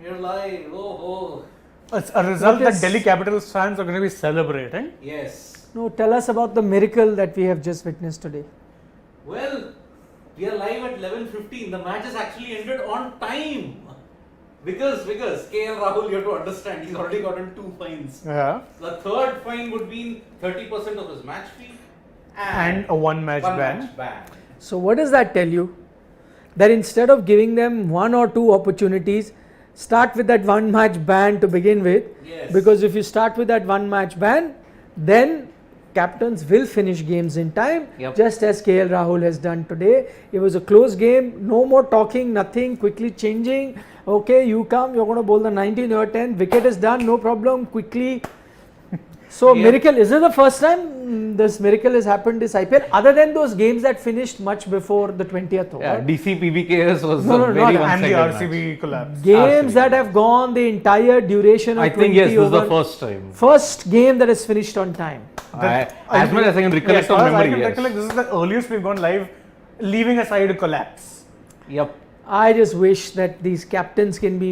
We're live. Oh. It's a result that Delhi Capitals fans are going to be celebrating. Yes. No, tell us about the miracle that we have just witnessed today. Well, we are live at 11:15. The match has actually ended on time. Because KL Rahul, you have to understand, he's already gotten 2 fines. Yeah. The third fine would be 30% of his match fee And a one match ban. So what does that tell you? That instead of giving them 1 or 2 opportunities, start with that 1 match ban to begin with. Yes. Because if you start with that 1 match ban, then captains will finish games in time, just as KL Rahul has done today. It was a close game, no more talking, nothing, quickly changing. Okay, you come, you're going to bowl the 19 or 10, wicket is done, no problem, quickly. So miracle, is it the first time this miracle has happened this IPL? Other than those games that finished much before the 20th over. Yeah, DC PBKS was very and the RCB collapse. Games that have gone the entire duration of 20 I think yes, this is the over. first time. First game that is finished on time. As much as I can recollect yes, on memory, I can recollect, this is the earliest we've gone live, leaving aside a collapse. Yep. I just wish that these captains can be,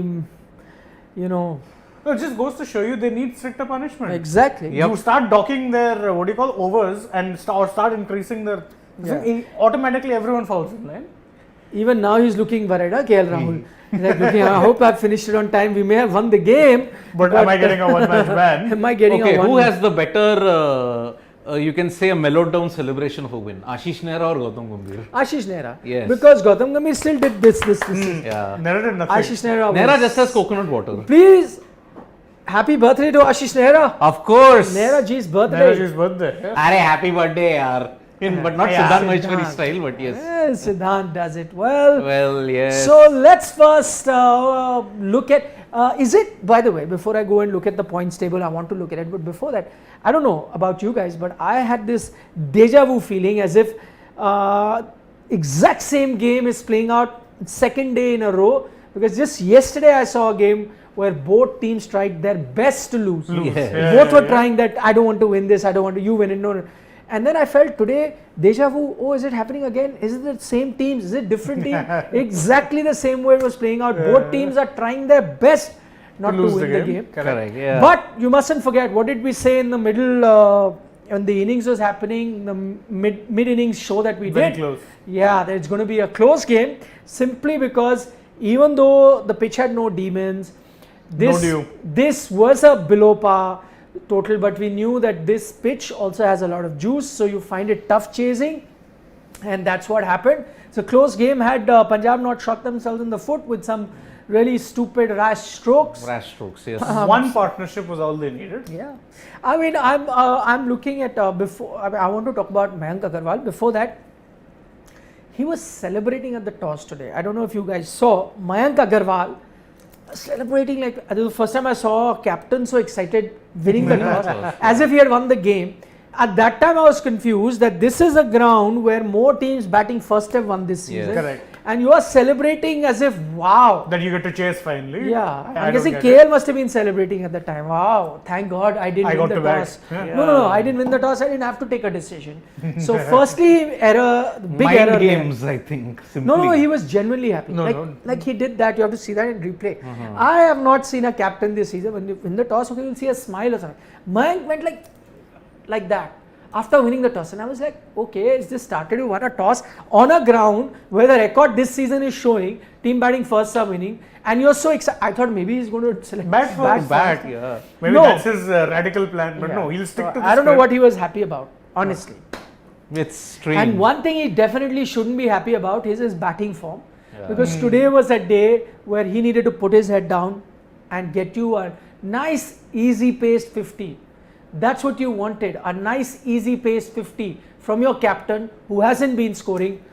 you know. No, it just goes to show you they need stricter punishment. Exactly. You start docking their, overs and start increasing their, automatically everyone falls in line. Even now he's looking worried, KL Rahul. He's like looking, I hope I've finished it on time. We may have won the game. But am I getting a one match ban? Am I getting a one? Who has the better, you can say a mellowed down celebration of a win? Ashish Nehra or Gautam Gambhir? Ashish Nehra. Yes. Because Gautam Gambhir still did this. Yeah. Nehra did nothing. Ashish Nehra. Nehra just has coconut water. Please, happy birthday to Ashish Nehra. Of course. Nehra ji's birthday. Nehra ji's birthday. Arey, happy birthday, yaar. But not Siddhant Maheshwari style, but yes. Yes, Siddhant does it well. Well, yes. So let's first look at, is it, by the way, before I go and look at the points table, I want to look at it, but before that, I don't know about you guys, but I had this deja vu feeling as if exact same game is playing out second day in a row, because just yesterday I saw a game where both teams tried their best to lose. Both were trying that, I don't want to win this, I don't want to, you win it, no. And then I felt today, deja vu, oh, is it happening again? Is it the same teams? Is it different teams? Exactly the same way it was playing out. Both teams are trying their best not to win the game. Correct, yeah. But you mustn't forget, what did we say in the middle, when the innings was happening, the mid-innings show that we did? Very close. Yeah, that it's going to be a close game, simply because even though the pitch had no demons, this was a below par total, but we knew that this pitch also has a lot of juice, so you find it tough chasing, and that's what happened. It's a close game. Had Punjab not shot themselves in the foot with some really stupid rash strokes. Rash strokes, yes. One partnership was all they needed. Yeah, I mean, I'm looking at before. I want to talk about Mayank Agarwal. Before that, he was celebrating at the toss today. I don't know if you guys saw Mayank Agarwal celebrating like the first time I saw a captain so excited winning the toss as if he had won the game. At that time I was confused that this is a ground where more teams batting first have won this season. Correct. And you are celebrating as if wow. That you get to chase finally. Yeah. I'm guessing KL must have been celebrating at the time. Wow. Thank God I didn't win the toss. No, I didn't win the toss. I didn't have to take a decision. So firstly, big error. Games, I think. Simply. No, he was genuinely happy. Like he did that. You have to see that in replay. I have not seen a captain this season when you win the toss. Okay, you'll see a smile or something. Mayank went like that after winning the toss, and I was like, okay, it's just started. You won a toss on a ground where the record this season is showing team batting first are winning, and you're so excited. I thought maybe he's going to select bat. Yeah. Maybe that's his radical plan, but no, he'll stick to. I don't know what he was happy about, honestly. It's strange. And one thing he definitely shouldn't be happy about is his batting form, because today was a day where he needed to put his head down and get you a nice, easy-paced 50. That's what you wanted, a nice easy pace 50 from your captain who hasn't been scoring,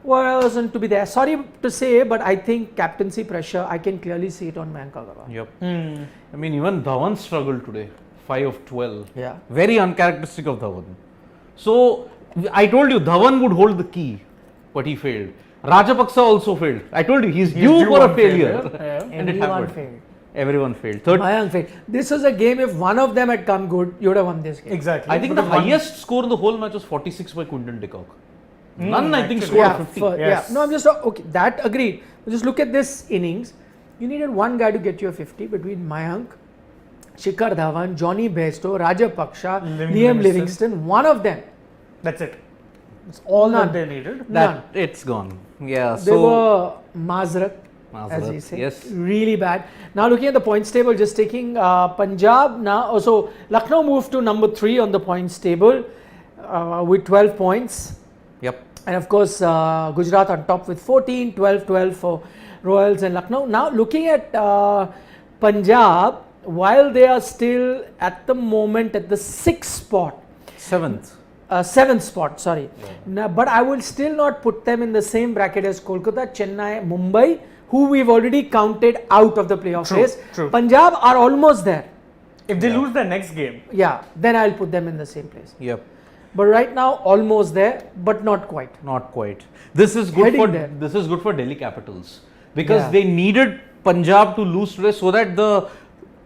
wasn't to be there. Sorry to say, but I think captaincy pressure, I can clearly see it on Mayank Agarwal. Yep. I mean, even Dhawan struggled today, 5 of 12. Yeah. Very uncharacteristic of Dhawan. So, I told you Dhawan would hold the key, but he failed. Rajapaksa also failed. I told you, he's due for a failure. And it happened. Failed. Everyone failed. Mayank failed. This was a game, if one of them had come good, you would have won this game. Exactly. I think the highest score in the whole match was 46 by Quinton de Kock. None, I think, scored 50. No, I'm just, okay, that agreed. Just look at this innings. You needed one guy to get you a 50 between Mayank, Shikhar Dhawan, Johnny Bairstow, Rajapaksa, Liam Livingston. One of them. That's it. It's all None. that they needed. None. It's gone. Yeah. They were Mazrak, as Mazrat, we say. yes. Really bad. Now looking at the points table, just taking Punjab now. So Lucknow moved to number 3 on the points table with 12 points. Yep. And of course, Gujarat on top with 14, 12 for Royals and Lucknow. Now looking at Punjab, while they are still at the moment at the 6th spot, 7th spot, sorry. Now, but I will still not put them in the same bracket as Kolkata, Chennai, Mumbai, who we've already counted out of the playoff race. True. Punjab are almost there. If they lose their next game, Yeah, then I'll put them in the same place. Yep. But right now, almost there, but not quite. Not quite. This is good Heading for there. this is good for Delhi Capitals because Yeah. they needed Punjab to lose today so that the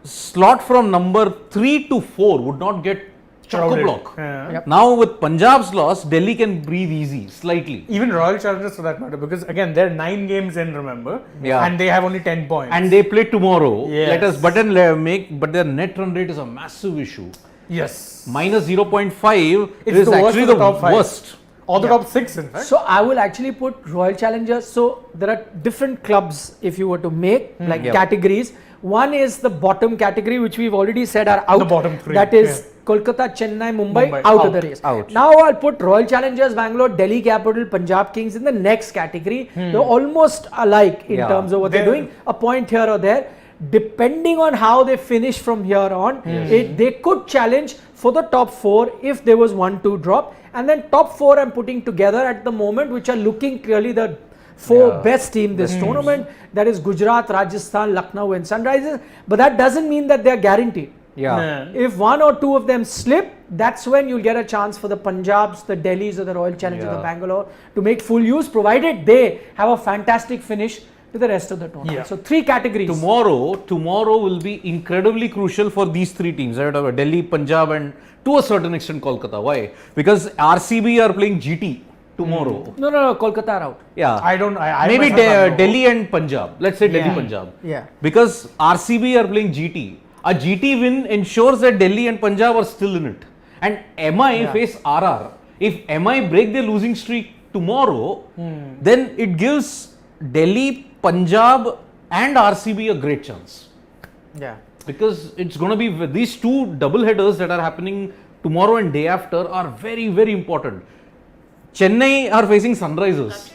slot from number 3 to 4 would not get chock-a-block. Yeah. Yep. Now with Punjab's loss, Delhi can breathe easy, slightly. Even Royal Challengers for that matter, because again they're 9 games in, remember, Yeah. and they have only 10 points. And they play tomorrow. Yes. Let us, but their net run rate is a massive issue. yes, Minus 0.5 It's is the worst actually of the the top 5. worst. or the Yeah. top 6 in fact. So I will actually put Royal Challengers. So there are different clubs if you were to make like Yep. categories. One is the bottom category, which we've already said are out. The bottom 3, That is Kolkata, Chennai, Mumbai, out of the race. out. Now I'll put Royal Challengers Bangalore, Delhi Capital, Punjab Kings in the next category. They're almost alike in Yeah. terms of what they're They're- doing. A point here or there. Depending on how they finish from here on, they could challenge for the top 4 if there was 1-2 drop. And then top 4 I'm putting together at the moment, which are looking clearly the 4 Yeah. best team this tournament. That is Gujarat, Rajasthan, Lucknow and Sunrisers. But that doesn't mean that they're guaranteed. Yeah. If 1 or 2 of them slip, that's when you'll get a chance for the Punjabs, the Delhis or the Royal Challengers Yeah. of Bangalore to make full use, provided they have a fantastic finish to the rest of the tournament. Yeah. So 3 categories. Tomorrow will be incredibly crucial for these 3 teams, right? Delhi, Punjab and to a certain extent Kolkata. Why? Because RCB are playing GT tomorrow. No, Kolkata are out. Yeah. I don't. I Maybe myself have no Delhi and Punjab. Let's say Delhi, Yeah. Punjab. Yeah. Because RCB are playing GT. A GT win ensures that Delhi and Punjab are still in it. And MI face RR. If MI break their losing streak tomorrow, then it gives Delhi, Punjab and RCB a great chance. Yeah. Because it's going to be these 2 double headers that are happening tomorrow and day after are very, very important. Chennai are facing Sunrisers.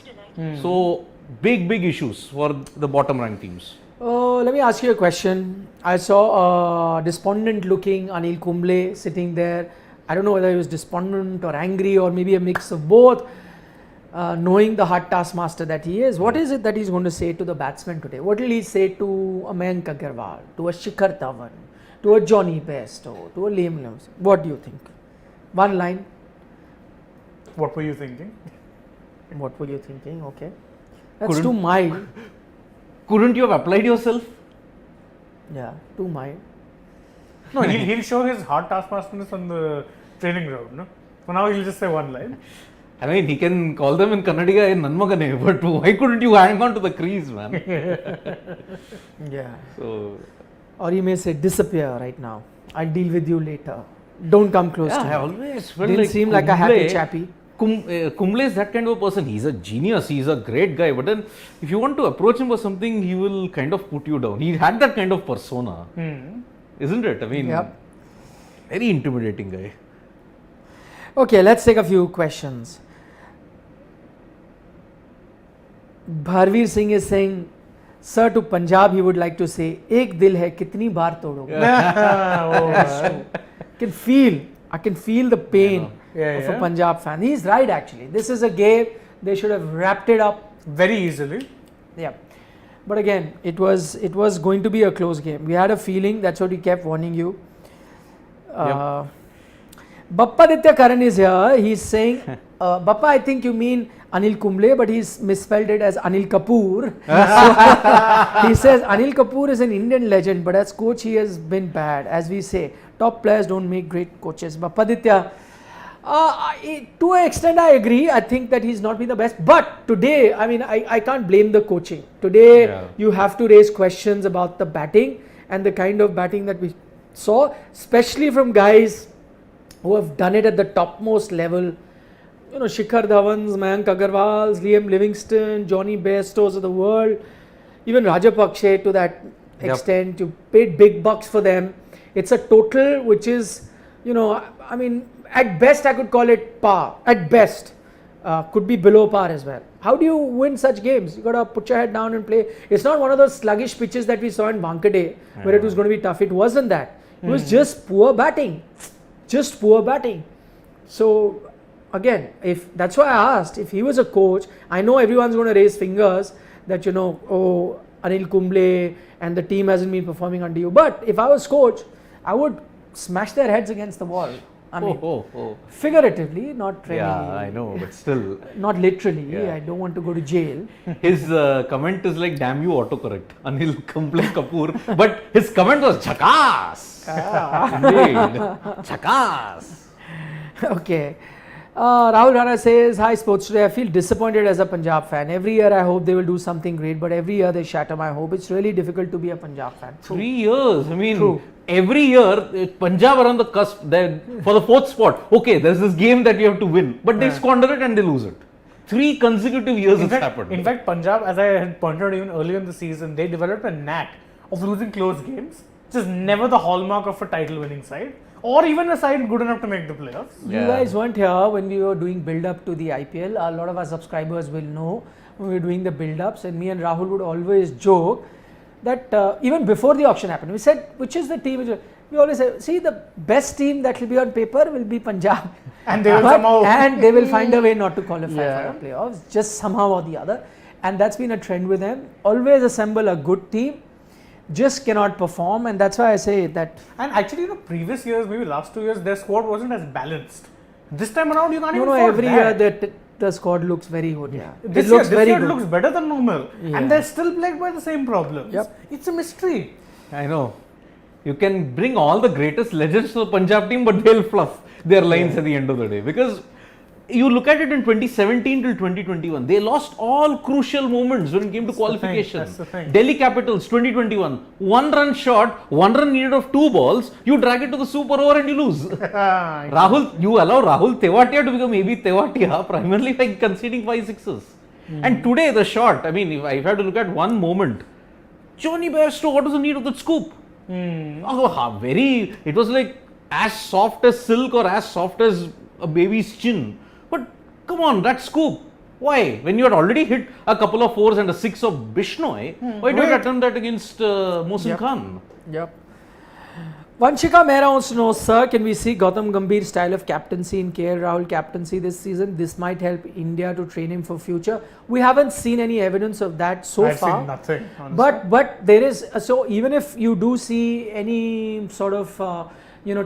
So big issues for the bottom ranked teams. Let me ask you a question. I saw a despondent looking Anil Kumble sitting there. I don't know whether he was despondent or angry or maybe a mix of both. Knowing the hard taskmaster that he is, what is it that he's going to say to the batsmen today? What will he say to a Mayank Agarwal, to a Shikhar Dhawan, to a Johnny Bairstow, to a Liam Livingston? What do you think? One line. What were you thinking? What were you thinking? Okay. That's Couldn't- too mild. Couldn't you have applied yourself? Yeah, too mild. No, he'll show his hard taskmasterness on the training ground. No, for now he'll just say one line. I mean, he can call them in Kannadiga in Nanmagane, but why couldn't you hang on to the crease, man? Yeah. So, Or he may say, disappear right now. I'll deal with you later. Don't come close to me. I always felt Didn't like seem like a happy Kumble- chappy. Kumble is that kind of a person. He's a genius. He's a great guy. But then, if you want to approach him for something, he will kind of put you down. He had that kind of persona, isn't it? I mean, Yep. very intimidating guy. Okay, let's take a few questions. Bharveer Singh is saying, sir, to Punjab he would like to say, ek dil hai, kitni baar todoge? I can feel the pain Yeah, of a yeah. Punjab fan. He's right actually. This is a game, they should have wrapped it up. Very easily. Yeah. But again, it was going to be a close game. We had a feeling, that's what we kept warning you. Bappa Ditya Karan is here. He's saying, Bappa, I think you mean Anil Kumble, but he's misspelled it as Anil Kapoor. So, he says Anil Kapoor is an Indian legend, but as coach he has been bad. As we say, top players don't make great coaches. Bappa Ditya, To an extent, I agree. I think that he's not been the best. But today, I mean, I can't blame the coaching. Today, you have to raise questions about the batting and the kind of batting that we saw, especially from guys who have done it at the topmost level. You know, Shikhar Dhawan's, Mayank Agarwal's, Liam Livingston, Johnny Bairstows of the world, even Rajapakse to that extent. You paid big bucks for them. It's a total which is, you know, I mean, at best I could call it par. At best, could be below par as well. How do you win such games? You got to put your head down and play. It's not one of those sluggish pitches that we saw in Wankhede where it was going to be tough. It wasn't that. It was just poor batting. Just poor batting. So again, if that's why I asked if he was a coach. I know everyone's going to raise fingers that, you know, oh, Anil Kumble and the team hasn't been performing under you. But if I was coach, I would smash their heads against the wall. I mean, figuratively, not really. Yeah, I know, but still. Not literally. I don't want to go to jail. His comment is like, damn you, autocorrect. Anil Kumble Kapoor. But his comment was Chakas. Indeed. Chakas. Okay. Rahul Rana says, hi Sports Today, I feel disappointed as a Punjab fan. Every year I hope they will do something great, but every year they shatter my hope. It's really difficult to be a Punjab fan. 3 years. I mean, every year, Punjab are on the cusp for the 4th spot. Okay, there's this game that you have to win, but they squander it and they lose it. 3 consecutive years it's happened. In fact, Punjab, as I had pointed out even earlier in the season, they developed a knack of losing close games, which is never the hallmark of a title winning side. Or even a side good enough to make the playoffs. You guys weren't here when we were doing build-up to the IPL. A lot of our subscribers will know when we were doing the build-ups, and me and Rahul would always joke that even before the auction happened, we said, which is the team? We always say, see, the best team that will be on paper will be Punjab. And they will somehow... And they will find a way not to qualify for the playoffs, just somehow or the other. And that's been a trend with them. Always assemble a good team. Just cannot perform, and that's why I say that. And actually, you know, previous years, maybe last 2 years, their squad wasn't as balanced. This time around, you can't even afford every that. year the squad looks very good. Yeah, This year it looks better than normal, and they're still plagued by the same problems. It's a mystery. I know. You can bring all the greatest legends to the Punjab team, but they'll fluff their lines at the end of the day. Because you look at it in 2017 till 2021, they lost all crucial moments when it came to qualification. That's the thing. Delhi Capitals 2021, 1 run short, 1 run needed of 2 balls, you drag it to the super over and you lose. Rahul, you allow Rahul Tewatia to become maybe Tewatia primarily by conceding 5 sixes. And today the shot, I mean, if I have to look at one moment, Johnny Bairstow, what was the need of that scoop? It was like as soft as silk or as soft as a baby's chin. But come on, that scoop. Why? When you had already hit a couple of 4s and a 6 of Bishnoi, why did you attempt that against Mohsin Khan? Vanshika Mehra wants to know, sir, can we see Gautam Gambhir's style of captaincy in KL Rahul captaincy this season? This might help India to train him for future. We haven't seen any evidence of that so far. I've seen nothing, honestly. But there is, so even if you do see any sort of,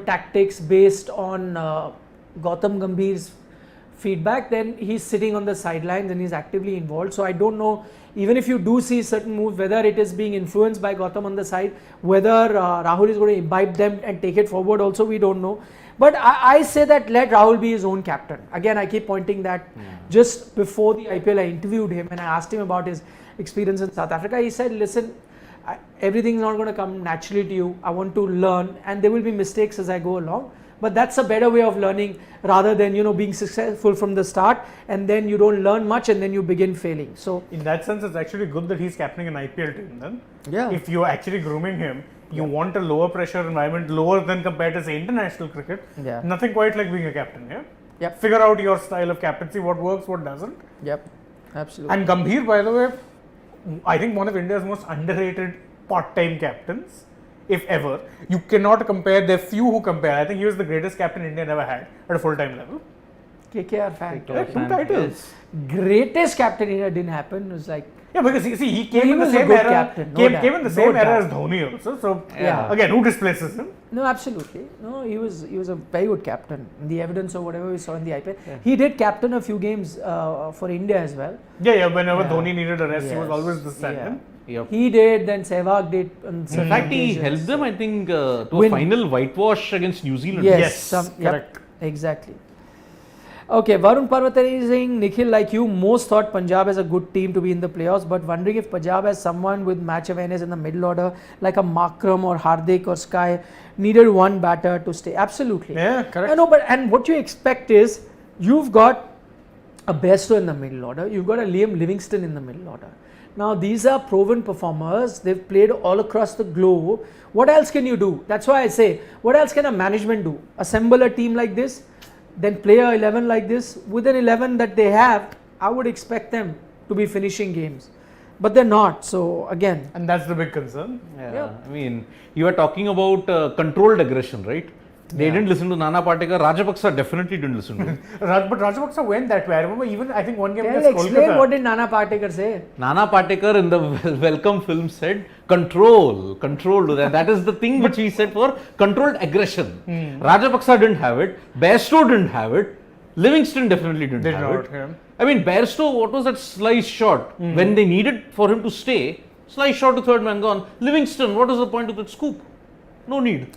tactics based on Gautam Gambhir's feedback, then he's sitting on the sidelines and he's actively involved. So I don't know, even if you do see certain moves, whether it is being influenced by Gautam on the side, whether Rahul is going to imbibe them and take it forward also, we don't know. But I say that let Rahul be his own captain. Again, I keep pointing that just before the IPL, I interviewed him and I asked him about his experience in South Africa. He said, listen, everything's not going to come naturally to you. I want to learn and there will be mistakes as I go along. But that's a better way of learning rather than, being successful from the start and then you don't learn much and then you begin failing. So in that sense, it's actually good that he's captaining an IPL team then. Yeah. If you're actually grooming him, you want a lower pressure environment, lower than compared to say international cricket. Nothing quite like being a captain. Figure out your style of captaincy, what works, what doesn't. Absolutely. And Gambhir, by the way, I think one of India's most underrated part-time captains. If ever. You cannot compare, there are few who compare. I think he was the greatest captain India never had at a full-time level. KKR fan. 2 titles. Greatest captain India didn't happen. It was like... Yeah, because he came in the same era. Came in the same era as Dhoni also. So again, who displaces him? No, absolutely. No, he was a very good captain. The evidence of whatever we saw in the IPL. He did captain a few games for India as well. Whenever Dhoni needed a rest, he was always the stand-in. He did, then Sehwag did. In fact, he helped them, I think, to a final whitewash against New Zealand. Yes, correct. Exactly. Okay, Varun Parvatari is saying, Nikhil, like you, most thought Punjab has a good team to be in the playoffs, but wondering if Punjab has someone with match awareness in the middle order, like a Makram or Hardik or Sky, needed one batter to stay. Absolutely. Yeah, correct. I know, but and what you expect is, you've got a Bairstow in the middle order, you've got a Liam Livingston in the middle order. Now, these are proven performers, they've played all across the globe. What else can you do? That's why I say, what else can a management do? Assemble a team like this, then play a 11 like this. With an 11 that they have, I would expect them to be finishing games. But they're not, so again. And that's the big concern. Yeah. I mean, you are talking about controlled aggression, right? They didn't listen to Nana Patekar. Rajapaksa definitely didn't listen to him. But Rajapaksa went that way. I remember even, I think one game Tell, against explain Kolkata. what did Nana Patekar say? Nana Patekar in the welcome film said, control. That is the thing which he said for controlled aggression. Rajapaksa didn't have it. Bairstow didn't have it. Livingston definitely didn't Did have not, it. yeah. I mean, Bairstow, what was that slice shot? When they needed for him to stay, slice shot to third man gone. Livingston, what is the point of that scoop? No need.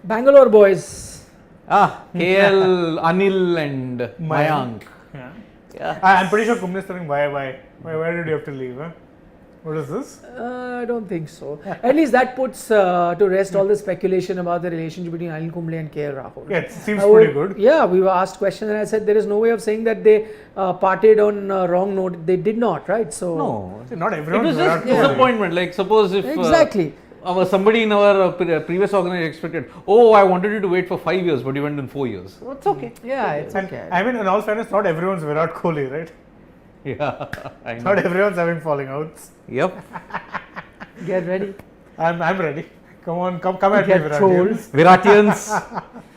Bangalore boys. KL, Anil and Mayank. Yeah. Yeah. I'm pretty sure Kumble is telling why did you have to leave? Huh? What is this? I don't think so. At least that puts to rest all the speculation about the relationship between Anil Kumble and KL Rahul. Yeah, it seems pretty good. Yeah, we were asked questions and I said there is no way of saying that they parted on a wrong note. They did not, right? So No. See, not It everyone was just Virat Kohli. disappointment. Like, suppose if exactly. somebody in our previous organization expected, oh, I wanted you to wait for 5 years, but you went in 4 years. Well, it's okay. Yeah, it's And okay. I mean, in all fairness, not everyone's Virat Kohli, right? Yeah, I know. Not everyone's having falling outs. Yep. Get ready. I'm ready. Come on, come at me, Get Virat. trolls. Viratians,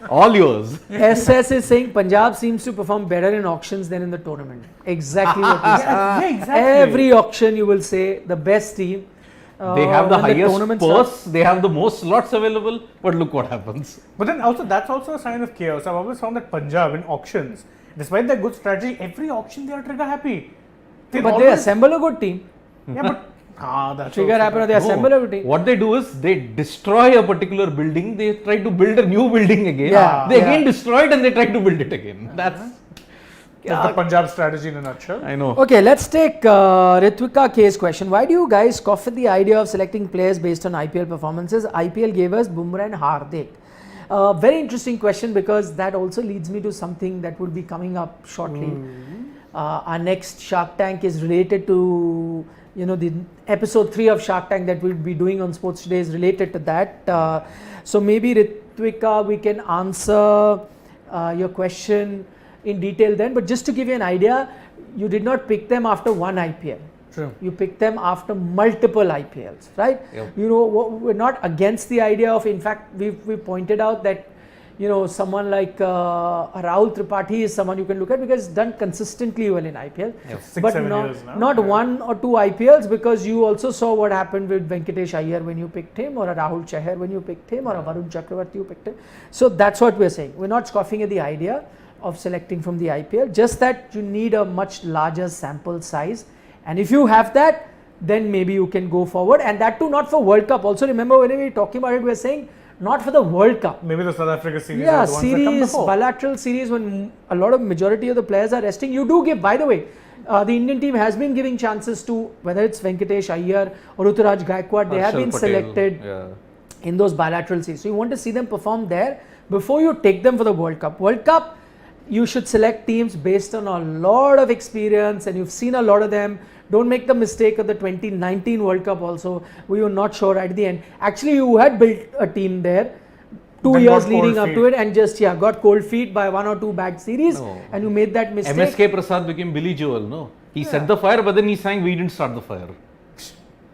all yours. SS is saying Punjab seems to perform better in auctions than in the tournament. Exactly what he said. Yeah, exactly. Every auction you will say the best team. They have the when highest tournament purse, starts. they have the most slots available, but look what happens. But then also, that's also a sign of chaos. I've always found that Punjab in auctions, despite their good strategy, every auction they are trigger happy. But they always- assemble a good team. Yeah, but that's Trigger also happen or they bad. assemble a good team. What they do is they destroy a particular building, they try to build a new building again. Yeah, They yeah. again destroy it and they try to build it again. That's That's the Punjab strategy in a nutshell. I know. Okay, let's take Ritvika K's question. Why do you guys scoff at the idea of selecting players based on IPL performances? IPL gave us Bumrah and Hardik. Very interesting question because that also leads me to something that will be coming up shortly. Our next Shark Tank is related to, the episode 3 of Shark Tank that we'll be doing on Sports Today is related to that. So maybe Ritvika, we can answer your question in detail then. But just to give you an idea, you did not pick them after one IPL. True. You picked them after multiple IPLs, right? Yep. We're not against the idea of, in fact, we pointed out that, someone like Rahul Tripathi is someone you can look at because he's done consistently well in IPL. Yep. 6-7 not, years now. not Yeah. 1 or 2 IPLs because you also saw what happened with Venkatesh Iyer when you picked him, or a Rahul Chahar when you picked him, or a Varun Chakravarti you picked him. So that's what we're saying. We're not scoffing at the idea of selecting from the IPL, just that you need a much larger sample size. And if you have that, then maybe you can go forward. And that too, not for World Cup. Also remember, when we were talking about it, we were saying not for the World Cup. Maybe the South Africa series Yeah, are the ones that come series, before. bilateral series, when a lot of majority of the players are resting, you do give. By the way, the Indian team has been giving chances to whether it's Venkatesh Iyer or Ruturaj Gaikwad. They have Harshal been Patel, selected yeah. in those bilateral series. So you want to see them perform there before you take them for the World Cup. World Cup, you should select teams based on a lot of experience, and you've seen a lot of them. Don't make the mistake of the 2019 World Cup also. We were not sure at the end. Actually, you had built a team there 2 Then years got leading cold up feet. to it and just got cold feet by 1 or 2 bad series, No. and you made that mistake. MSK Prasad became Billy Joel, no? He set the fire, but then he sang, we didn't start the fire.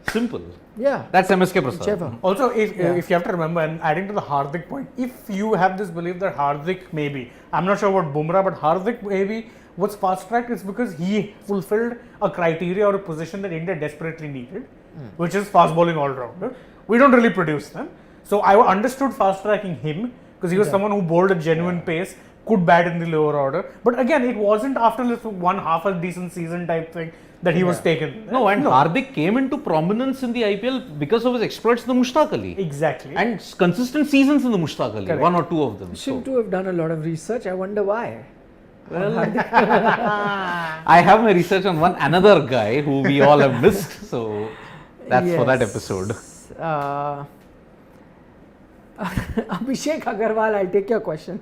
Simple. Yeah, That's MSK Prasad. whichever. Also, if Yeah. you have to remember, and adding to the Hardik point, if you have this belief that Hardik maybe, I'm not sure about Bumrah, but Hardik maybe was fast tracked, it's because he fulfilled a criteria or a position that India desperately needed, which is fast bowling all rounder. We don't really produce them. So I understood fast tracking him because he was someone who bowled a genuine pace, could bat in the lower order. But again, it wasn't after this one half a decent season type thing that he was taken. No, and Hardik came into prominence in the IPL because of his exploits in the Mushtaq Ali. Exactly. And consistent seasons in the Mushtaq Ali, Correct. 1 or 2 of them. Seem So, to have done a lot of research. I wonder why. Well, I have my research on another guy who we all have missed. So that's for that Yes. episode. Abhishek Agarwal, I'll take your question.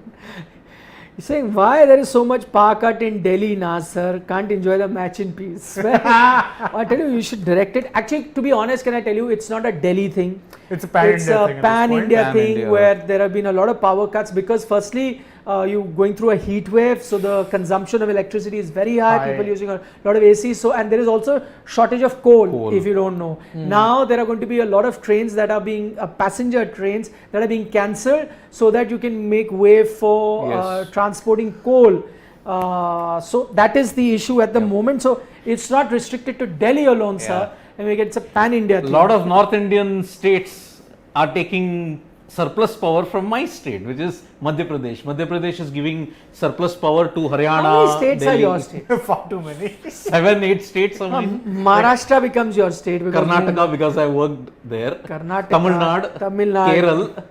He's saying, why there is so much power cut in Delhi now, sir? Can't enjoy the match in peace. Well, I tell you should direct it. Actually, to be honest, can I tell you, it's not a Delhi thing. It's a pan-India It's thing a at this pan-India point. thing Pan-India. where there have been a lot of power cuts because firstly, you're going through a heat wave, so the consumption of electricity is very high. People using a lot of AC. So, and there is also shortage of coal. If you don't know. Now there are going to be a lot of trains that are being passenger trains that are being cancelled so that you can make way for Yes. transporting coal. So that is the issue at the moment. So it's not restricted to Delhi alone, sir. And we get it's a pan-India A thing. lot of North Indian states are taking surplus power from my state, which is Madhya Pradesh. Madhya Pradesh is giving surplus power to Haryana. How many states Delhi. are your state? Far too many. 7, 8 states. I mean, Maharashtra becomes your state because Karnataka because I worked there. Karnataka, Tamil Nadu, Tamil Nadu. Kerala.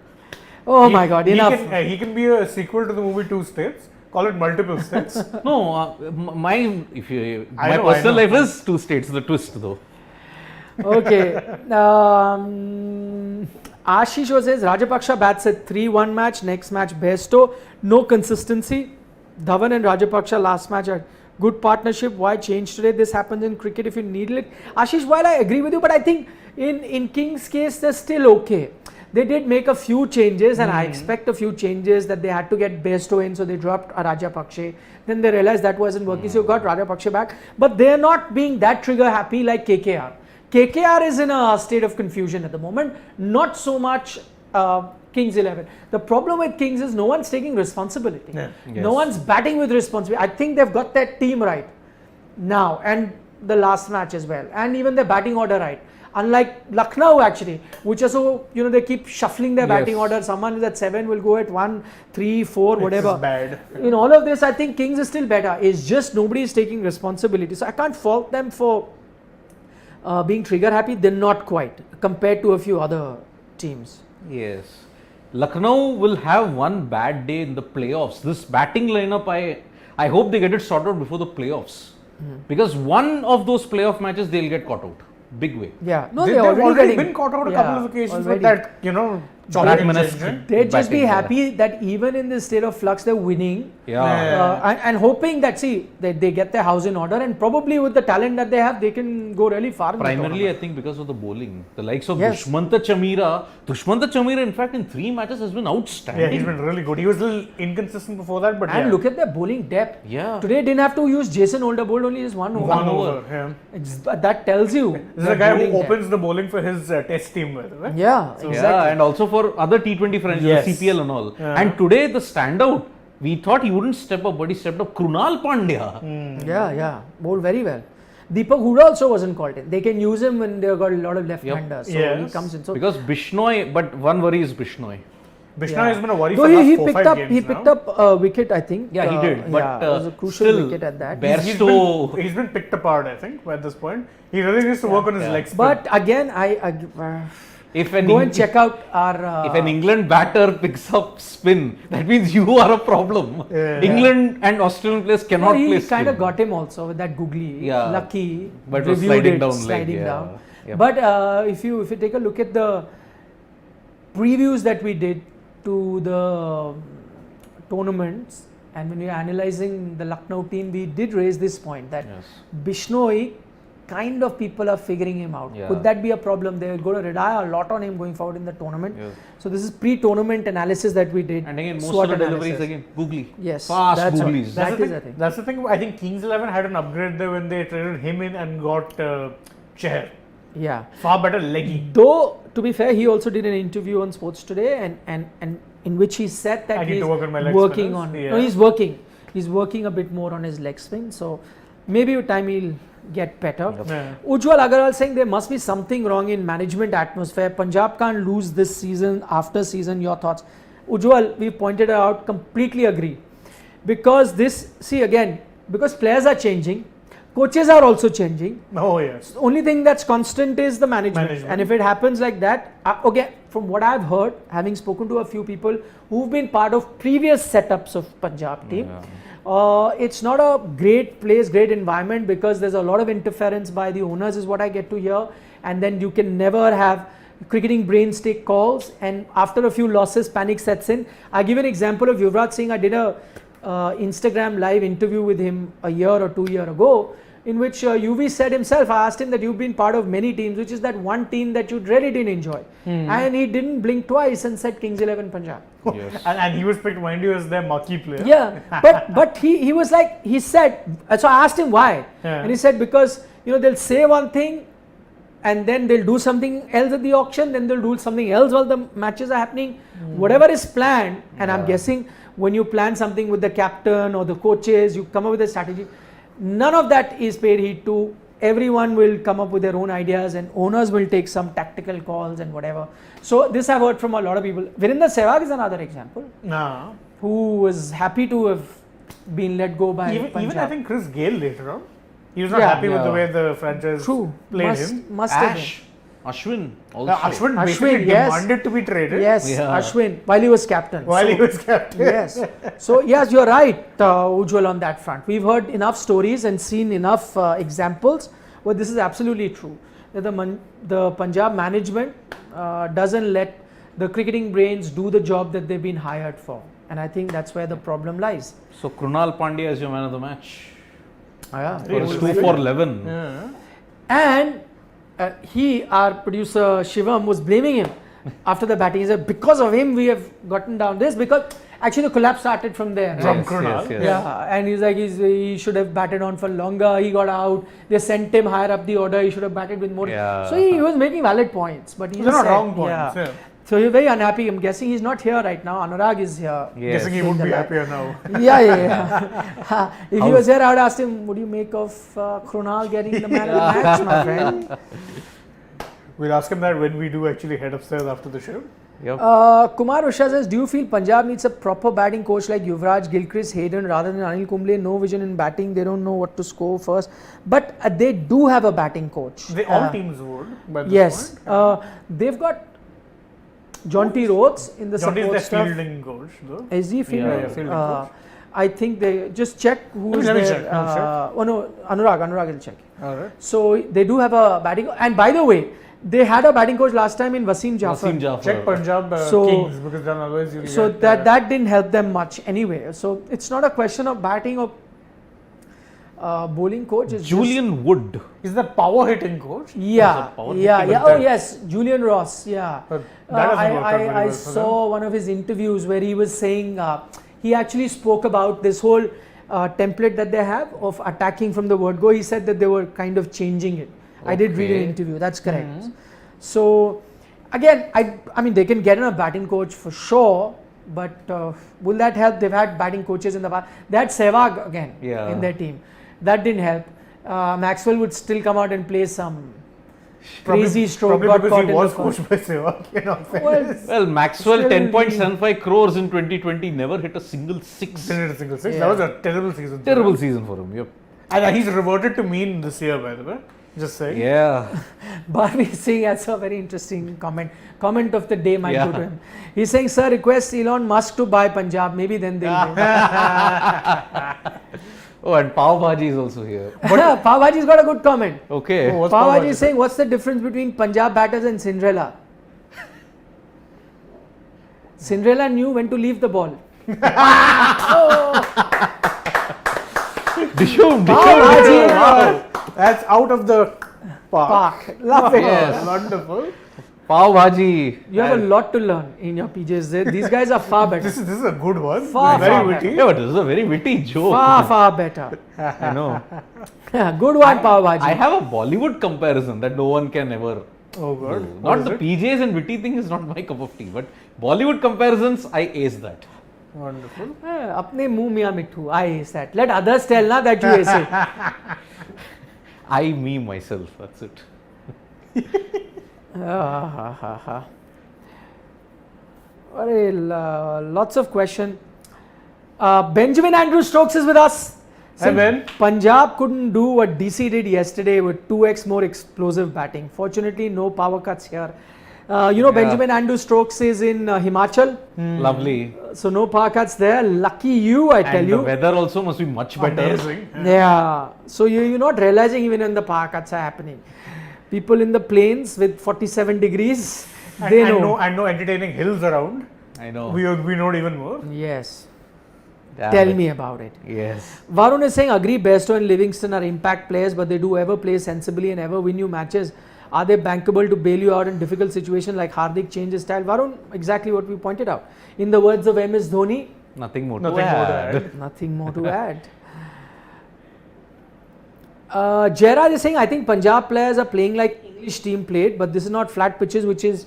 Oh my God! Enough. He can be a sequel to the movie Two States. Call it multiple states. No, my I personal know. life is 2 states. The twist though. Okay. Ashish says Rajapaksha bats at 3-1 match. Next match Besto. No consistency. Dhawan and Rajapaksha last match are good partnership. Why change today? This happens in cricket if you need it. Ashish, while I agree with you, but I think in King's case they're still okay. They did make a few changes, and I expect a few changes that they had to get Besto in, so they dropped Rajapaksha. Then they realized that wasn't working, so you got Rajapaksha back. But they're not being that trigger happy like KKR. KKR is in a state of confusion at the moment, not so much Kings 11. The problem with Kings is no one's taking responsibility. Yeah. No one's batting with responsibility. I think they've got their team right now, and the last match as well, and even their batting order right. Unlike Lucknow actually, which are so, they keep shuffling their batting order. Someone is at 7 will go at 1, 3, 4, whatever. It's bad. In all of this, I think Kings is still better. It's just nobody is taking responsibility. So I can't fault them for being trigger happy. They're not quite compared to a few other teams. Yes. Lucknow will have one bad day in the playoffs. This batting lineup, I hope they get it sorted before the playoffs. Because one of those playoff matches they'll get caught out. Big way. Yeah, no, They've they're already been caught out a couple of occasions with already. that, Batsman-esque They'd just be batting, happy that even in this state of flux, they're winning. Yeah. And hoping that, they get their house in order, and probably with the talent that they have, they can go really far. in the Primarily, I tournament. think because of the bowling. The likes of Yes. Dushmanta Chamira, in fact, in 3 matches has been outstanding. Yeah, he's been really good. He was a little inconsistent before that, but And look at their bowling depth. Yeah. Today didn't have to use Jason Holder, bowled only just one over. one over. Yeah. That tells you. This is their a guy who bowling depth. opens the bowling for his test team, by the way. Yeah, So- exactly. Yeah, and also for other T20 friends, Yes. CPL and all. Yeah. And today, the standout, we thought he wouldn't step up, but he stepped up. Krunal Pandya. Yeah, bowled very well. Deepak Hooda also wasn't called in. They can use him when they've got a lot of left-handers. So he Yes. comes in. So Because Bishnoi, but one worry is Bishnoi. Bishnoy has been a worry Though for the last he 4-5 picked up, games he now. picked up a wicket, I think. Yeah, he did. But it was a crucial still, wicket at that. He's been picked apart, I think, at this point. He really needs to work on his leg spin. But again, If an, go Eng- and check out our. if an England batter picks up spin, that means you are a problem. Yeah. England and Australian players cannot play he spin. kind of got him also with that googly. Yeah. Lucky. But was reviewed sliding it, down sliding leg, yeah. down. Yeah. But if you take a look at the previews that we did to the tournaments, and when we are analyzing the Lucknow team, we did raise this point that Yes. Bishnoi, kind of people are figuring him out. Yeah. Could that be a problem? They're going to rely a lot on him going forward in the tournament. Yes. So this is pre-tournament analysis that we did. And again, most SWOT of the deliveries analysis. again, googly. Yes, Fast that's right. googlies. That That's the is thing. a thing. That's the thing. I think Kings 11 had an upgrade there when they traded him in and got Chahar. Yeah. Far better leggy. Though, to be fair, he also did an interview on Sports Today, and in which he said that I need he's to work on my leg working spinners. on. Yeah. No, he's working. He's working a bit more on his leg swing. So maybe with time he'll get better. Yeah. Ujjwal Agarwal saying there must be something wrong in management atmosphere. Punjab can't lose this season after season. Your thoughts? Ujjwal, we pointed out, completely agree. Because this, see again, because players are changing, coaches are also changing. Oh yes. The only thing that's constant is the management. And if it happens like that, okay, from what I've heard, having spoken to a few people who've been part of previous setups of Punjab team, it's not a great place, great environment, because there's a lot of interference by the owners is what I get to hear, and then you can never have cricketing brains take calls, and after a few losses panic sets in. I give an example of Yuvraj Singh. I did a Instagram live interview with him a year or 2 years ago, in which UV said himself, I asked him that you've been part of many teams, which is that one team that you really didn't enjoy, and he didn't blink twice and said Kings 11 Punjab. Yes. And he was picked, mind you, as their marquee player. Yeah, but he was like, he said, so I asked him why, and he said because they'll say one thing and then they'll do something else at the auction, then they'll do something else while the matches are happening. Whatever is planned, and I'm guessing when you plan something with the captain or the coaches, you come up with a strategy. None of that is paid heed to. Everyone will come up with their own ideas, and owners will take some tactical calls and whatever. So this I've heard from a lot of people. Virender Sehwag is another example, who was happy to have been let go by Punjab. Even I think Chris Gale later on, he was not happy with the way the franchise played him. Must have been. Ashwin also. Ashwin basically demanded to be traded. Yes, Ashwin, while he was captain. Yes. So yes, you're right, Ujjwal, on that front. We've heard enough stories and seen enough examples where this is absolutely true. That the Punjab management doesn't let the cricketing brains do the job that they've been hired for. And I think that's where the problem lies. So Krunal Pandya is your man of the match. Yeah. For his 2 for 11. And our producer Shivam was blaming him after the batting. He said, because of him we have gotten down this, because actually the collapse started from there. From Krunal. Yes. Yeah, and he's like, he should have batted on for longer, he got out, they sent him higher up the order, he should have batted with more. Yeah. So he was making valid points, but he They're not said, wrong points. Yeah. So you're very unhappy. I'm guessing he's not here right now. Anurag is here. Yes. Guessing he would be happier now. Yeah. If he was here, I would ask him, what do you make of Krunal getting the man of the match, my friend? We'll ask him that when we do actually head upstairs after the show. Yep. Kumar Usha says, do you feel Punjab needs a proper batting coach like Yuvraj, Gilchrist, Hayden rather than Anil Kumble? No vision in batting. They don't know what to score first. But they do have a batting coach. All teams would. By this Yes. point. They've got John T. Rhodes in the John is support the staff. fielding coach though. Is he fielding? Yeah, fielding coach. I think they just check who is Let me there. check. Oh no, Anurag will check. Alright. So they do have a batting. And by the way, they had a batting coach last time in Wasim Jafar. Wasim Jafar. Check Punjab So- Kings, because then otherwise you'll So get, that didn't help them much anyway. So it's not a question of batting or bowling coach. It's Julian Wood. is the power hitting coach. Just, yeah. power Yeah. hitting, Yeah. but Oh yes, Julian Ross. Yeah. But that doesn't work out very I well for saw one of his interviews where he was saying he actually spoke about this whole template that they have of attacking from the word go. He said that they were kind of changing it. I did read an Okay. interview. That's correct. So again, I mean they can get in a batting coach for sure, but will that help? They've had batting coaches in the past. They had Sehwag again in their team. That didn't help. Maxwell would still come out and play some crazy stroke. Probably Got because caught he in was the first. coached by Sehwag. In all fairness. Well, Maxwell Still 10.75 crores in 2020 never hit a single six. Didn't hit a single six. Yeah. That was a terrible season. for Terrible him. season for him. Yep. And he's reverted to mean this year, by the way. Just saying. Yeah. Barbie Singh has a very interesting comment. Comment of the day might go to Yeah. him. He's saying, sir, request Elon Musk to buy Punjab. Maybe then they'll win. Oh, and Pav Bhaji is also here. Pav Bhaji's got a good comment. Okay. Oh, what's Pav Pav Bhaji is saying, what's the difference between Punjab batters and Cinderella? Cinderella knew when to leave the ball. Dishum, Pav Dishum. Bhaji. Wow. That's out of the park. Love it. Yes. Wonderful. Pav Bhaji. You have a lot to learn in your PJs. These guys are far better. This is a good one. Far, Very far witty. Yeah, but this is a very witty joke. Far better. I know. Good one, Pav Bhaji. I have a Bollywood comparison that no one can ever Oh god. do. What Not is the it? PJs and witty thing is not my cup of tea, but Bollywood comparisons, I ace that. Wonderful. अपने मुंह मियाँ मिट्ठू. I ace that. Let others tell ना that you ace it. I me myself, that's it. Lots of question. Benjamin Andrew Stokes is with us. And then Punjab couldn't do what DC did yesterday with 2x more explosive batting. Fortunately, no power cuts here. Benjamin Andrew Stokes is in Himachal. Lovely. So no power cuts there. Lucky you, I tell And you. the weather also must be much better. amazing. Yeah. So you're not realizing even when the power cuts are happening. People in the plains with 47 degrees, they know. And no entertaining hills around. I know. We know even more. Yes. Damn Tell it. me about it. Yes. Varun is saying, agree, Bairstow and Livingston are impact players, but they do ever play sensibly and ever win you matches. Are they bankable to bail you out in difficult situations like Hardik change his style? Varun, exactly what we pointed out. In the words of MS Dhoni, Nothing more Nothing to more to add. add. nothing more to add. Jairaj is saying, I think Punjab players are playing like English team played, but this is not flat pitches, which is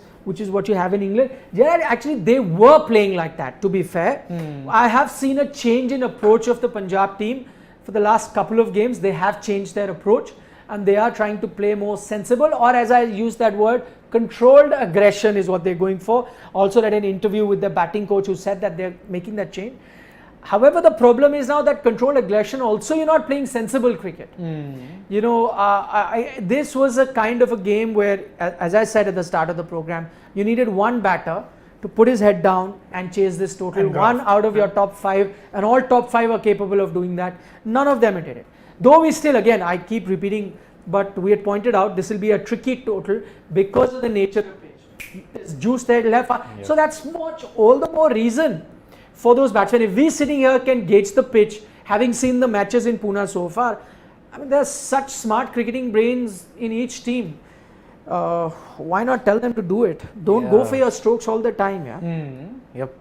what you have in England. Jairaj, actually, they were playing like that, to be fair. I have seen a change in approach of the Punjab team for the last couple of games. They have changed their approach and they are trying to play more sensible, or as I use that word, controlled aggression is what they're going for. Also read an interview with the batting coach who said that they're making that change. However, the problem is now that controlled aggression also you're not playing sensible cricket. This was a kind of a game where, as I said at the start of the program, you needed one batter to put his head down and chase this total. One out of your top 5, and all top 5 are capable of doing that. None of them did it. Though we still, again, I keep repeating, but we had pointed out this will be a tricky total because of the nature of the pitch. There's juice there left. Yep. So that's all the more reason for those batsmen. If we sitting here can gauge the pitch, having seen the matches in Pune so far, I mean, there's such smart cricketing brains in each team. Why not tell them to do it? Don't go for your strokes all the time. Yep.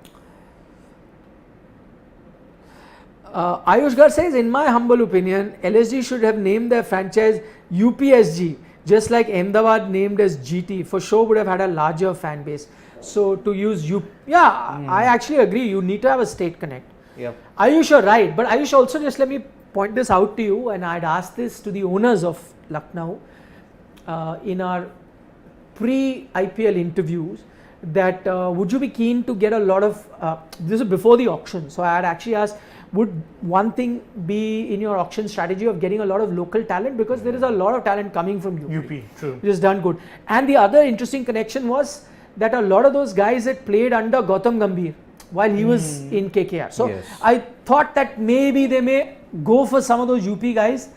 Ayush Gar says, in my humble opinion, LSG should have named their franchise UPSG, just like Ahmedabad named as GT. For sure would have had a larger fan base. So to use I actually agree. You need to have a state connect. Yep. Ayush, you're right. But Ayush, also just let me point this out to you, and I'd asked this to the owners of Lucknow in our pre-IPL interviews, that would you be keen to get a lot of, this is before the auction, so I had actually asked, would one thing be in your auction strategy of getting a lot of local talent, because there is a lot of talent coming from UP. True. Which has done good. And the other interesting connection was that a lot of those guys had played under Gautam Gambhir while he was in KKR. So Yes. I thought that maybe they may go for some of those UP guys,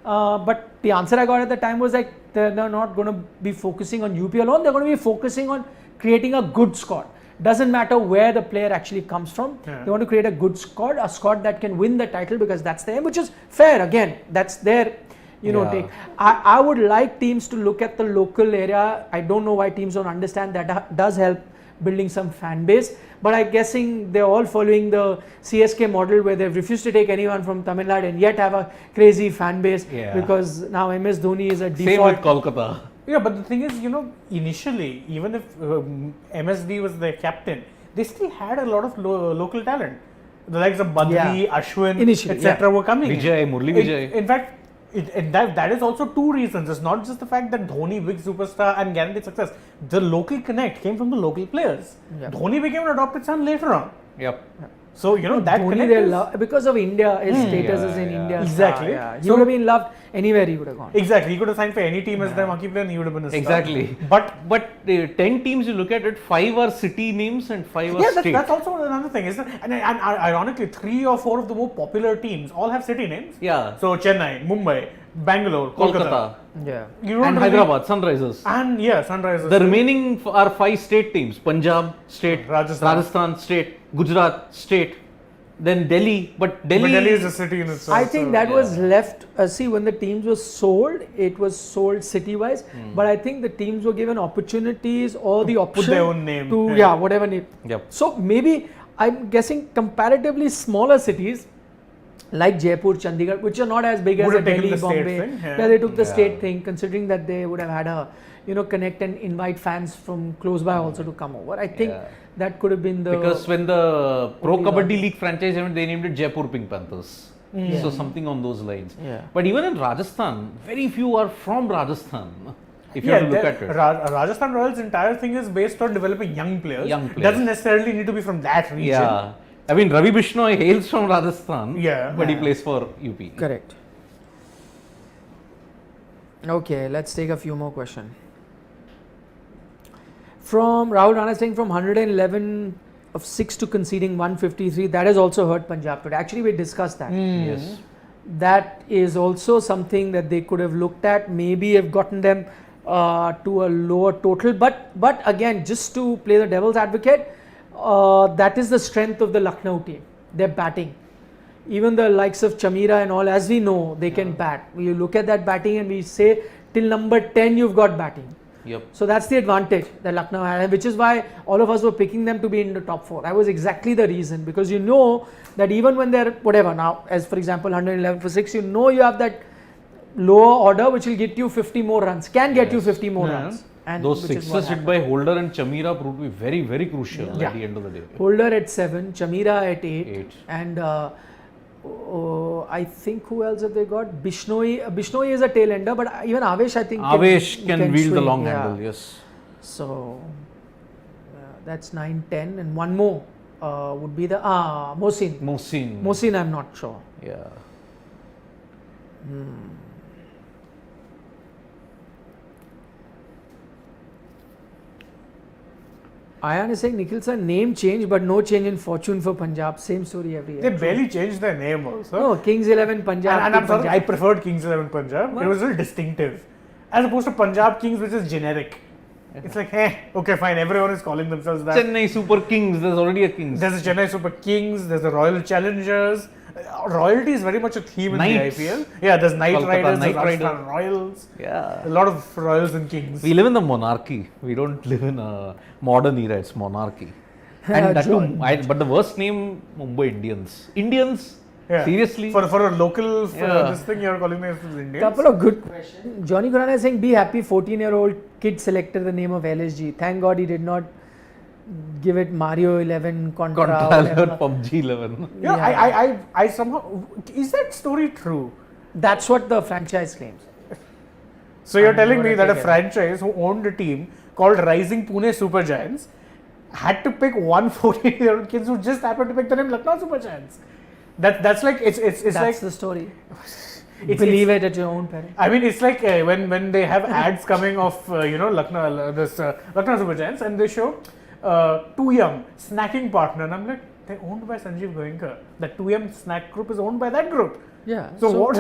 but the answer I got at the time was like, they're not going to be focusing on UP alone, they're going to be focusing on creating a good squad. Doesn't matter where the player actually comes from. They want to create a good squad, a squad that can win the title, because that's the aim, which is fair. Again, that's their take. I would like teams to look at the local area. I don't know why teams don't understand that does help building some fan base, but I'm guessing they're all following the CSK model, where they've refused to take anyone from Tamil Nadu and yet have a crazy fan base, because now MS Dhoni is a default. Same with Kolkata. Yeah, but the thing is, initially, even if MSD was their captain, they still had a lot of local talent. The likes of Badri, Ashwin, etc. were coming. Vijay, Murli Vijay. In fact, that is also two reasons. It's not just the fact that Dhoni, big superstar and guaranteed success. The local connect came from the local players. Dhoni became an adopted son later on. Yep. So, that Dhoni connect they is, love, because of India, his status is in India. Exactly. He would have been loved anywhere he would have gone. Exactly. He could have signed for any team as their marquee player and he would have been a star. Exactly. But 10 teams you look at it, 5 are city names and 5 are state. that's also another thing, isn't it? And ironically, 3 or 4 of the more popular teams all have city names. Yeah. So Chennai, Mumbai, Bangalore, Kolkata. Yeah. And Hyderabad, Sunrisers. And Sunrisers. The remaining are 5 state teams. Punjab, state. Rajasthan. state. Gujarat, state. Then Delhi. But Delhi is a city in itself. I think that was left, see, when the teams were sold, it was sold city-wise, but I think the teams were given opportunities or the option put their own name. to, whatever name. Yep. So maybe, I'm guessing comparatively smaller cities like Jaipur, Chandigarh, which are not as big as Would have taken Delhi, the state Bombay. thing, They took the state thing, considering that they would have had a, connect and invite fans from close by also to come over. I think that could have been the... Because when the Pro Kabaddi League franchise, they named it Jaipur Pink Panthers. So something on those lines. But even in Rajasthan, very few are from Rajasthan. If you have to look at it. Rajasthan Royals' entire thing is based on developing young players. Young players. Doesn't necessarily need to be from that region. Yeah. I mean, Ravi Bishnoi hails from Rajasthan, Yeah. but he plays for UP. Correct. Okay, let's take a few more questions. From Rahul Rana saying from 111 of 6 to conceding 153, that has also hurt Punjab today. Actually, we discussed that. Yes. That is also something that they could have looked at, maybe have gotten them to a lower total. But again, just to play the devil's advocate, that is the strength of the Lucknow team. They're batting. Even the likes of Chamira and all, as we know, they can bat. We look at that batting and we say till number 10 you've got batting. Yep. So that's the advantage that Lucknow had, which is why all of us were picking them to be in the top 4. That was exactly the reason, because you know that even when they're whatever now, as for example 111 for 6, you know you have that lower order which will get you 50 more runs, can get you 50 more runs. And Those which is what sixes hit happened. by Holder and Chamira proved to be very, very crucial Yeah. at the end of the day. Holder at 7, Chamira at 8, 8. and I think who else have they got? Bishnoi. Bishnoi is a tail ender, but even Avesh I think Avesh can wield the swing, long yeah. handle, yes. So that's 9, 10, and one more would be the Mohsin. Mohsin, I'm not sure. Yeah. Ayan is saying, Nikhil sir, name change but no change in fortune for Punjab. Same story every year. They barely changed their name also. No, Kings 11 Punjab. And to I'm sorry, Punjab. I preferred Kings 11 Punjab. What? It was very distinctive. As opposed to Punjab Kings, which is generic. It's like, okay, fine, everyone is calling themselves that. Chennai Super Kings, there's already a Kings. There's a Chennai Super Kings, there's a Royal Challengers. Royalty is very much a theme in Knights. the IPL. Yeah, there's Knight Kolkata Riders, Knight there's Rajasthan Riders. Royals. Yeah. A lot of Royals and Kings. We live in the monarchy. We don't live in a modern era. It's monarchy. And that too, but the worst name, Mumbai Indians. Indians? Yeah. Seriously? For a local Yeah. this thing, you're calling them Indians. Couple of good questions. Johnny Kurana is saying, be happy 14-year-old kid selected the name of LSG. Thank God he did not give it Mario 11 Contra. Contra 11, whatever. PUBG 11. Yeah, I somehow, is that story true? That's what the franchise claims. So you're I'm telling gonna me that a take it. franchise who owned a team called Rising Pune Super Giants had to pick one 14-year-old kid who just happened to pick the name Lucknow Super Giants. That's like it's That's like the story. it's- Believe it at your own peril. I mean, it's like when they have ads coming of Lucknow Lucknow Super Giants and they show Tuyam snacking partner, and I'm like, they're owned by Sanjeev Goenka. The Tuyam snack group is owned by that group. Yeah. So, what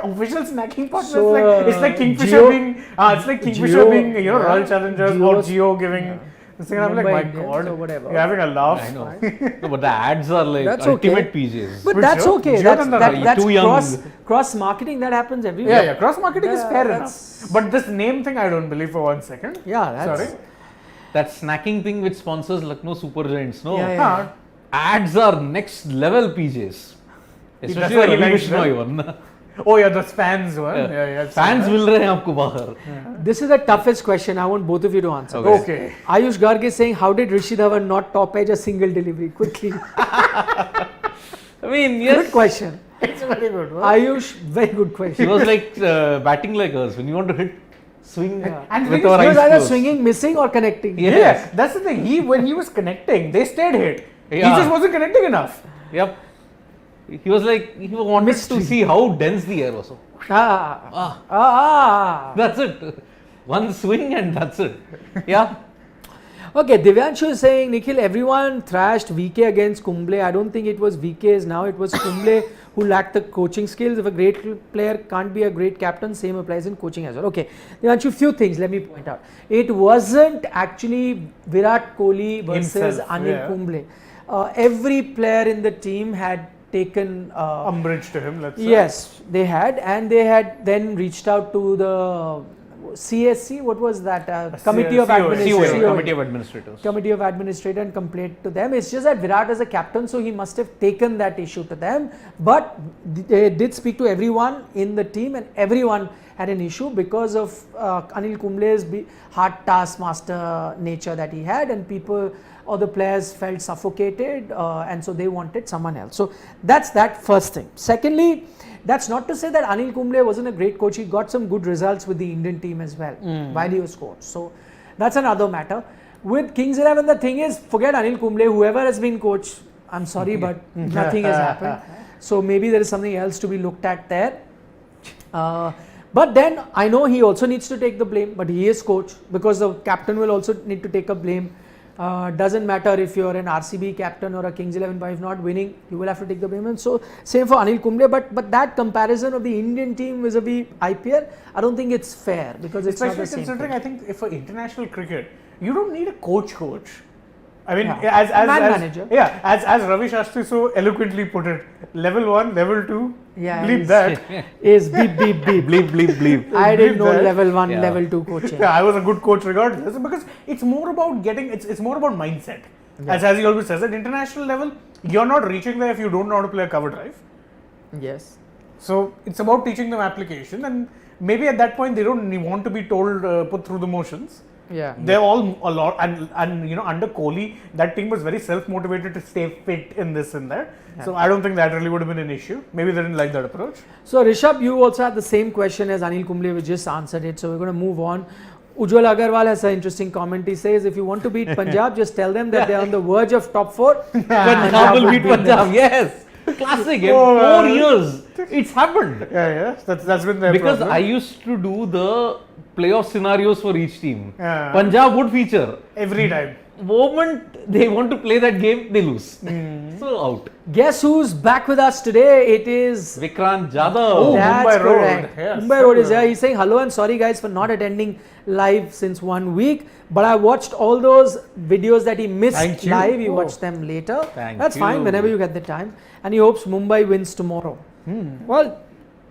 official snacking partner? So, it's like Kingfisher Jio- being it's like Kingfisher Jio- being Royal yeah. Challengers Jio- or Geo giving. This thing, I'm like, Mumbai my Indians God, or whatever. you're having a laugh. I know. No, but the ads are like That's ultimate okay. PJs. But Which that's Jio? okay. Jio That's, Nanda that, Rai. that's Too young. cross marketing that happens everywhere. Yeah, cross marketing is fair that's- enough. But this name thing, I don't believe for 1 second. Yeah, that's Sorry. That snacking thing which sponsors Lucknow Super Giants, no? Yeah, yeah. Ads are next level PJs. That's Especially why he the Ravi likes Bishnoi them. one. Oh yeah, the fans one. Yeah, I've seen Fans that. मिल रहे हैं आपको बाहर. This is the toughest question. I want both of you to answer. Okay. Okay. Ayush Garg is saying, how did Rishi Dhawan not top edge a single delivery? Quickly. I mean, Good yes. question. It's a very good one. Ayush, very good He question. was like batting like us. When you want to hit, swing Yeah. And with he our He was eyes either closed. swinging, missing, or connecting. Yeah. Yes, that's the thing. When he was connecting, they stayed hit. He Yeah. just wasn't connecting enough. Yep. He was like, he wanted Mystery. to see how dense the air was. So, that's it. One swing and that's it. Yeah. Okay, Divyanshu is saying, Nikhil, everyone thrashed VK against Kumble. I don't think it was VK's now. It was Kumble who lacked the coaching skills. If a great player can't be a great captain, same applies in coaching as well. Okay, Divyanshu, few things let me point out. It wasn't actually Virat Kohli versus Himself, Anil yeah. Kumble. Every player in the team had taken Umbrage to him, let's say. yes, they had, and they had then reached out to the CSC. What was that? Committee of COA. Administration. Committee of Administrators. Committee of Administrator and complained to them. It's just that Virat is a captain, so he must have taken that issue to them. But they did speak to everyone in the team, and everyone had an issue because of Anil Kumble's hard taskmaster nature that he had, and people or the players felt suffocated, and so they wanted someone else. So that's that first thing. Secondly, that's not to say that Anil Kumble wasn't a great coach. He got some good results with the Indian team as well while he was coach. So that's another matter. With Kings 11, the thing is, forget Anil Kumble, whoever has been coach, I'm sorry, but nothing has happened. So maybe there is something else to be looked at there. But then I know he also needs to take the blame, but he is coach, because the captain will also need to take a blame. Doesn't matter if you're an RCB captain or a Kings 11, but if not winning, you will have to take the blame. And so same for Anil Kumble, but that comparison of the Indian team vis-a-vis IPL, I don't think it's fair, because it's not the Especially same considering, thing. I think, if for international cricket, you don't need a coach. I mean, Yeah. as Manager. Yeah, as Ravi Shastri so eloquently put it, level 1, level 2, Yeah, bleep he's- that. Is beep beep beep. Bleep, bleep, bleep. I didn't know that. level 1, Yeah. level 2 coaching. Yeah, I was a good coach regardless, because it's more about it's more about mindset. As he always says, at international level, you're not reaching there if you don't know how to play a cover drive. Yes. So it's about teaching them application, and maybe at that point they don't want to be told put through the motions. Yeah. They're all a lot, and you know, under Kohli, that team was very self-motivated to stay fit in this and that. So I don't think that really would have been an issue. Maybe they didn't like that approach. So Rishabh, you also had the same question as Anil Kumble. We just answered it. So we're going to move on. Ujjwal Agarwal has an interesting comment. He says, if you want to beat Punjab, just tell them that they're on the verge of top 4. Punjab will would beat beat them. Punjab. Yes. Classic. Oh, 4 years. It's happened. Yeah, that's been their Because problem. I used to do the playoff scenarios for each team. Yeah. Punjab would feature. Every time. Moment they want to play that game, they lose. So out. Guess who's back with us today? It is... Vikrant Jadhav. Oh, That's Mumbai Road. correct. Yes. Mumbai Road is here. He's saying hello and sorry guys for not attending live since 1 week. But I watched all those videos that he missed Thank you. live. He Oh. watched them later. Thank That's fine you. whenever you get the time. And he hopes Mumbai wins tomorrow. Well,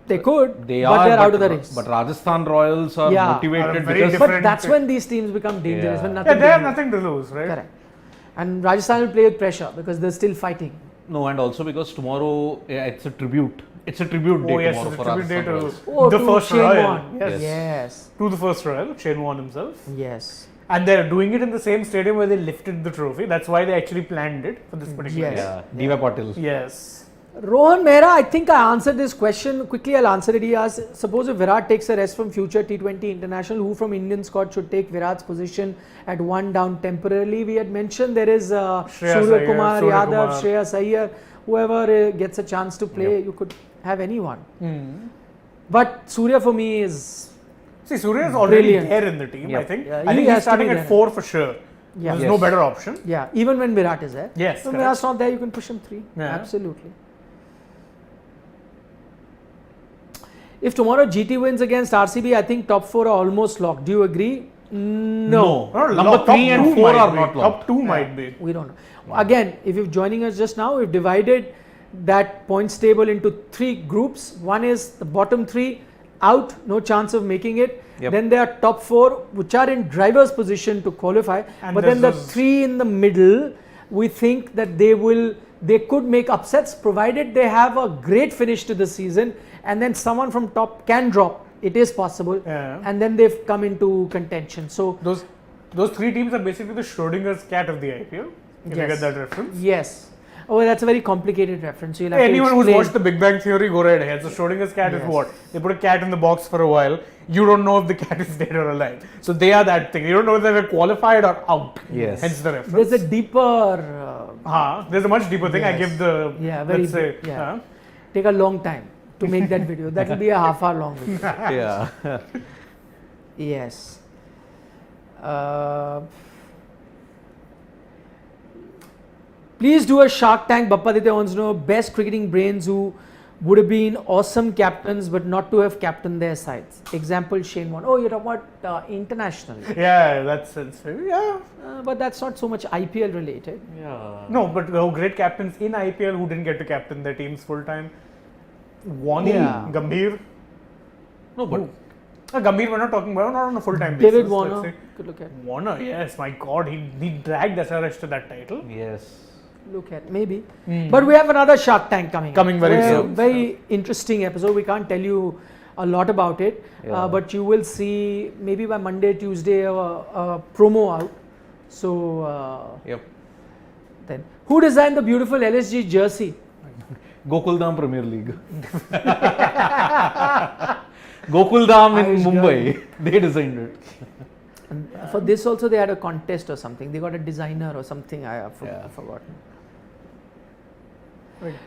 they could, They but are, they're out of the race. But Rajasthan Royals are Yeah. Are motivated very because different. But that's when these teams become dangerous. Yeah. When Yeah, nothing they to have lose. nothing to lose, right? Correct. And Rajasthan will play with pressure because they're still fighting. no, and also because tomorrow it's a tribute. It's a tribute day Oh yes, tomorrow it's for a tribute day Rajasthan to Royals. Oh, the to first Shane Royal. Warne. Yes. Yes. To the first Royal, Shane Warne himself. Yes. And they're doing it in the same stadium where they lifted the trophy. That's why they actually planned it for this particular Yes. day. Yeah, Diva Patil. Yes. Rohan Mehra, I think I answered this question. Quickly, I'll answer it. He asked, suppose if Virat takes a rest from future T20 international, who from Indian squad should take Virat's position at 1 down temporarily? We had mentioned there is Surya Kumar, Surya Yadav, Kumar. Shreyas Iyer. Whoever gets a chance to play, you could have anyone. But Surya for me is... See, Surya is already Brilliant. there in the team, Yep. I think. Yeah, I he think has he's to be starting there. at 4 for sure. Yeah. There's Yes. no better option. Yeah, even when Virat is there. Yes, When correct. Virat's not there, you can push him 3. Yeah. Absolutely. If tomorrow GT wins against RCB, I think top 4 are almost locked. Do you agree? No. No, Number top 3 and two 4 might are be. not locked. Top 2 might be. We don't know. Again, if you're joining us just now, we've divided that points table into 3 groups. One is the bottom 3 out, no chance of making it. Yep. Then there are top 4 which are in driver's position to qualify. And but then the there's those- 3 in the middle, we think that they could make upsets provided they have a great finish to the season, and then someone from top can drop. It is possible. Yeah. And then they've come into contention. So Those 3 teams are basically the Schrodinger's cat of the IPL. If you Yes. get that reference. yes. Oh, that's a very complicated reference. You'll have Anyone to who's explain. watched The Big Bang Theory, go right ahead. So Schrodinger's cat is Yes. what? They put a cat in the box for a while. You don't know if the cat is dead or alive. So they are that thing. You don't know whether they're qualified or out. Yes. Hence the reference. There's a deeper, There's a much deeper thing. I Yes. give the, Yeah, very let's say, big, yeah. take a long time to make that video. That will be a half-hour long video. Yeah. Yes. Please do a Shark Tank. Bappa Aditya wants to know best cricketing brains who would have been awesome captains but not to have captained their sides. Example, Shane Warne. Oh, you're talking about international. Yeah, that's sense. Yeah. But that's not so much IPL related. Yeah. No, but great captains in IPL who didn't get to captain their teams full time. Warne, Yeah. Gambhir. No, but Gambhir, we're not talking about, not on a full time basis. David let's Warner. say. Could look at. Warner, yes, my God, he dragged SRH to that title. yes. Look at maybe. But we have another Shark Tank coming. Coming very We're soon. Very interesting episode. We can't tell you a lot about it, Yeah. but you will see maybe by Monday, Tuesday a promo out. So Yep. then, who designed the beautiful LSG jersey? Gokuldam Premier League. Gokuldam in Irish Mumbai. They designed it. And for this also they had a contest or something. They got a designer or something. I have Yeah. forgotten.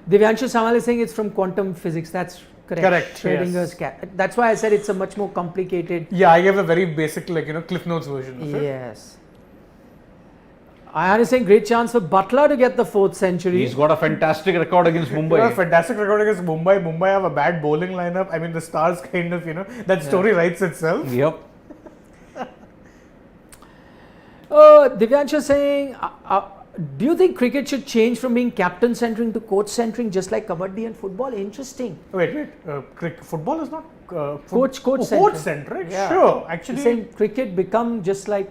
Divyanshu Samal is saying it's from quantum physics. That's correct. Correct, Schrodinger's cat. That's why I said it's a much more complicated. Yeah, I gave a very basic, like, Cliff Notes version of it. Yes. Ayan is saying great chance for Butler to get the 4th century. He's got a fantastic record against Mumbai. A fantastic record against Mumbai. Mumbai have a bad bowling lineup. I mean, the Stars kind of, that story writes itself. Yep. Divyanshu saying, do you think cricket should change from being captain centering to coach centering, just like kabaddi and football? Interesting. Wait. Football is not Coach centric. Yeah. Sure, actually. He's saying cricket become just like.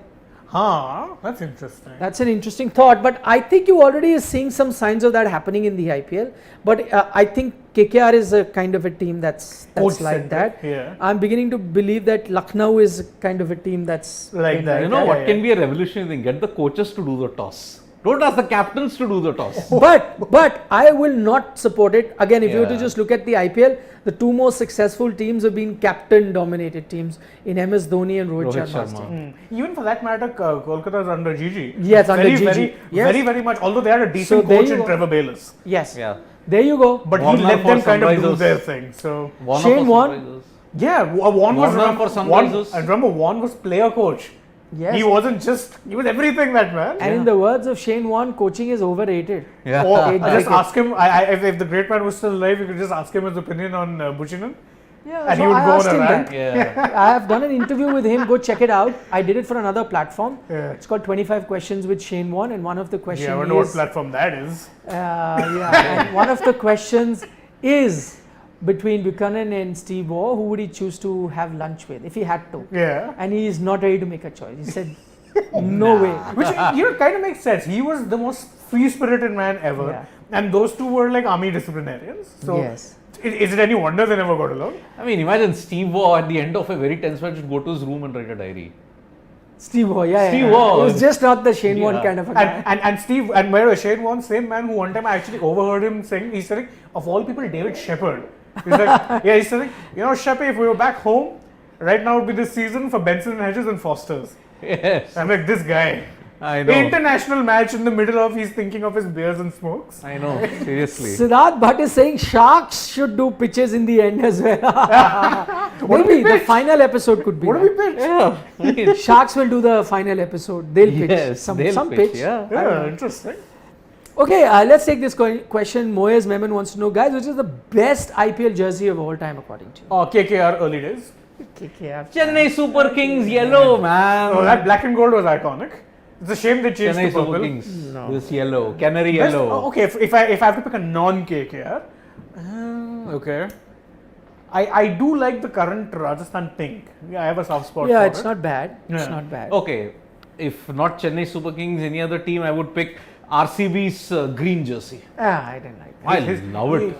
That's interesting. That's an interesting thought, but I think you already are seeing some signs of that happening in the IPL. But I think KKR is a kind of a team that's like that. Yeah. I'm beginning to believe that Lucknow is kind of a team that's Like that. You know what can be a revolutionary thing? Get the coaches to do the toss. Don't ask the captains to do the toss. But I will not support it. Again, if you were to Yeah. just look at the IPL, the two most successful teams have been captain-dominated teams in MS Dhoni and Rohit Sharma. Even for that matter, Kolkata is under Gigi. Yeah, it's under Gigi. Yes. Very much. Although they had a decent there coach you in go. Trevor Bayliss. Yes. Yeah. There you go. But he Warner let for them kind of do Sunrisers. their thing. So Shane Warne? Warne was Warner for Sunrisers. I remember Warne was player coach. Yes. He wasn't just, he was everything, that man. And in the words of Shane Warne, coaching is overrated. Yeah. Or Eight just cricket. ask him, if the great man was still alive, you could just ask him his opinion on Buchanan. Yeah, And so he would I go asked on a him rant. that. Yeah. I have done an interview with him. Go check it out. I did it for another platform. Yeah. It's called 25 Questions with Shane Warne, and one of the questions I wonder what is platform that is. and one of the questions is between Buchanan and Steve Waugh, who would he choose to have lunch with if he had to? Yeah. And he is not ready to make a choice. He said, no way. Which, kind of makes sense. He was the most free-spirited man ever. Yeah. And those two were like army disciplinarians. So Yes. is it any wonder they never got along? I mean, imagine Steve Waugh at the end of a very tense match would go to his room and write a diary. Steve Waugh, yeah. Steve yeah. Waugh. He was just not the Shane Warne Yeah. kind of a guy. And Steve, and by the way, Shane Warne, same man who one time I actually overheard him saying, he's saying, of all people, David Shepherd. He's like, he's saying, Sheppy, if we were back home, right now would be the season for Benson and Hedges and Fosters. Yes. I'm like, this guy. I know. International match in the middle of, he's thinking of his beers and smokes. I know. Seriously. Siddharth Bhatt is saying Sharks should do pitches in the end as well. Maybe the final episode could be What do that. we pitch? Yeah. I mean, Sharks will do the final episode. They'll pitch yes, some they'll pitch. Yeah. Yeah, interesting. Okay, let's take this question. Moyes Memon wants to know, guys, which is the best IPL jersey of all time according to you? KKR early days. KKR. Chennai Super Kings yellow, man. Oh, that black and gold was iconic. It's a shame they changed Chennai to purple. Super Kings. This yellow. Canary Best- yellow. okay, if I have to pick a non-KKR, okay. I do like the current Rajasthan pink. Yeah, I have a soft spot Yeah, for it's it. not bad. It's Yeah. not bad. Okay. If not Chennai Super Kings, any other team, I would pick RCB's green jersey. I didn't like that. I love it.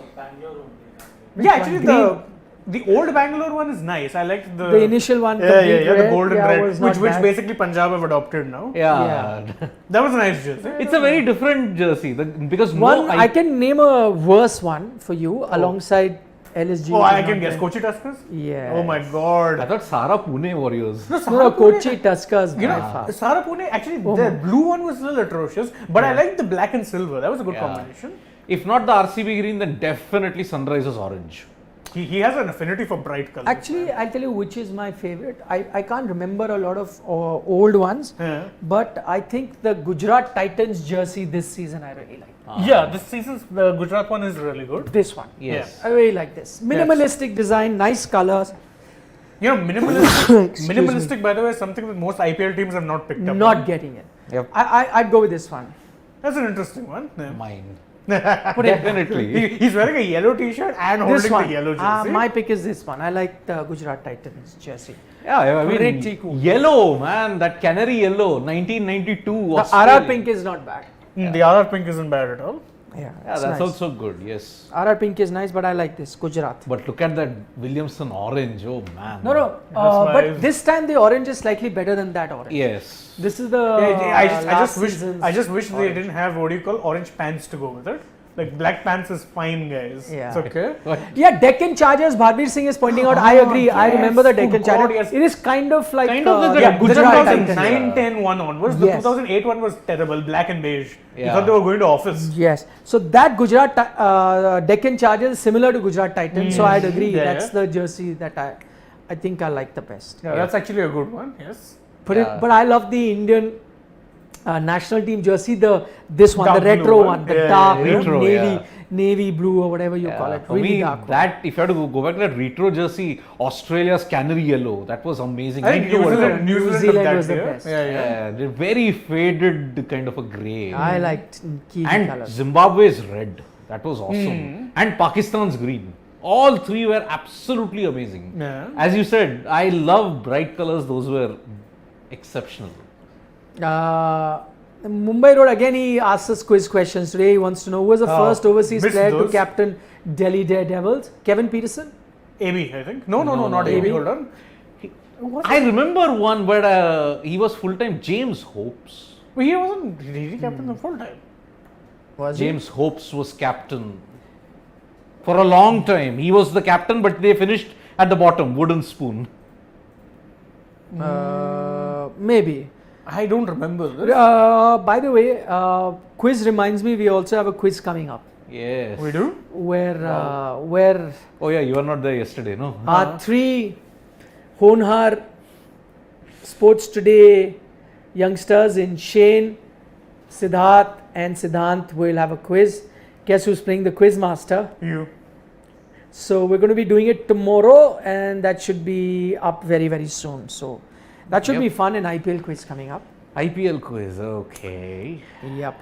Yeah, actually Green. the old Bangalore one is nice. I liked the The initial one, Yeah, complete the red, golden yeah, red, was not which bad. basically Punjab have adopted now. Yeah. That was a nice jersey. It's a very different jersey because One, no, I can name a worse one for you alongside LSG. Oh, which I is can not guess. bad. Kochi Tuskers? Yeah. Oh my god. I thought Sara Pune Warriors. No, Kochi Tuskers by know, far. Sara Pune, actually, Oh the my. blue one was a little atrocious, but I liked the black and silver. That was a good Yeah. combination. If not the RCB green, then definitely Sunrisers orange. He has an affinity for bright colors. Actually, I'll tell you which is my favorite. I can't remember a lot of old ones, Yeah. but I think the Gujarat Titans jersey this season I really like. Yeah, this season's the Gujarat one is really good. This one. Yes. I really like this. Minimalistic design, nice colors. Minimalistic, Excuse minimalistic by the way, is something that most IPL teams have not picked up. Not on. getting it. Yep. I'd go with this one. That's an interesting one. Yeah. Mine. Put it Definitely. He's wearing a yellow t-shirt and this holding one. the yellow jersey. My pick is this one. I like the Gujarat Titans jersey. Yeah, I mean, Pretty cool. yellow, man. That canary yellow, 1992. The Australia. RR pink is not bad. The other pink isn't bad at all. Yeah, Yeah, it's that's nice. also good. Yes. RR pink is nice, but I like this Gujarat. But look at that Williamson orange. Oh man. No, That's but nice. this time the orange is slightly better than that orange. Yes. This is the I just last wish season's they orange. didn't have what do you call orange pants to go with it. Like black pants is fine, guys. Yeah. It's okay. Yeah, Deccan Chargers, Bharbir Singh is pointing out, I agree, I yes. remember the Deccan Good God, Chargers. yes. It is kind of like Kind of like Yeah, the the Gujarat 2009 Titans. 10 one onwards. Yes. The 2008 one was terrible, black and beige. You Yeah. thought they were going to office. Yes, so that Deccan Chargers is similar to Gujarat Titans, so I'd agree, Yeah, that's yeah. the jersey that I think I like the best. Yeah, that's actually a good one. Yes. But I love the Indian national team jersey, this one, Dark the blue retro one. one, the Yeah, dark yeah, retro, navy blue or whatever you call it, For really me, dark one. that if you had to go back to that retro jersey, Australia's canary yellow, that was amazing. I think Didn't you World Cup? New Zealand, Zealand of that was the year. best. Yeah, yeah. Yeah, they're very faded kind of a grey. I liked key And colors. Zimbabwe's red, that was awesome. And Pakistan's green. All three were absolutely amazing. Yeah. As you said, I love bright colors, those were exceptional. Mumbai Road, again he asks us quiz questions today. He wants to know who was the first overseas missed player to those. captain Delhi Daredevils? Kevin Peterson? AB, I think. No, No, not no. AB. AB. Hold on. I remember one, but he was full-time James Hopes. Well, he wasn't really captain the full time. Was James Hopes was captain for a long time. He was the captain, but they finished at the bottom, wooden spoon. he? Maybe. I don't remember this. By the way, quiz reminds me we also have a quiz coming up Yes. We do? where Oh yeah, you were not there yesterday, no? our three Honhar Sports Today youngsters in Shane, Siddharth and Siddhant will have a quiz. Guess who's playing the quiz master? You. So we're going to be doing it tomorrow and that should be up very, very soon. So that should Yep. be fun, an IPL quiz coming up. IPL quiz, okay. Yep.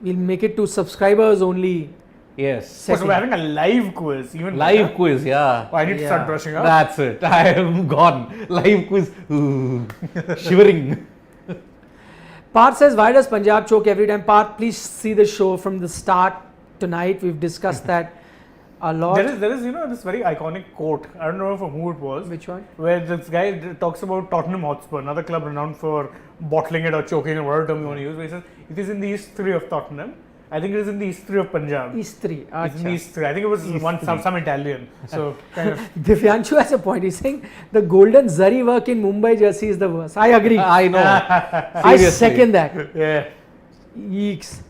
We'll make it to subscribers only. Yes. So we're having a live quiz. Even Live better. quiz, yeah. Oh, I need to start Yeah. brushing up. That's it. I am gone. Live quiz. Ooh. Shivering. Parth says, why does Punjab choke every time? Parth, please see the show from the start tonight. We've discussed that a lot. There is, this very iconic quote. I don't know from who it was. Which one? Where this guy talks about Tottenham Hotspur, another club renowned for bottling it or choking or whatever term you want to use. Where he says, it is in the East 3 of Tottenham. I think it is in the East 3 of Punjab. East 3. It's in the East 3. I think it was some Italian. So kind of. Divyanshu has a point. He's saying the golden zari work in Mumbai jersey is the worst. I agree. I know. I Seriously. second that. Yeah. Yeeks.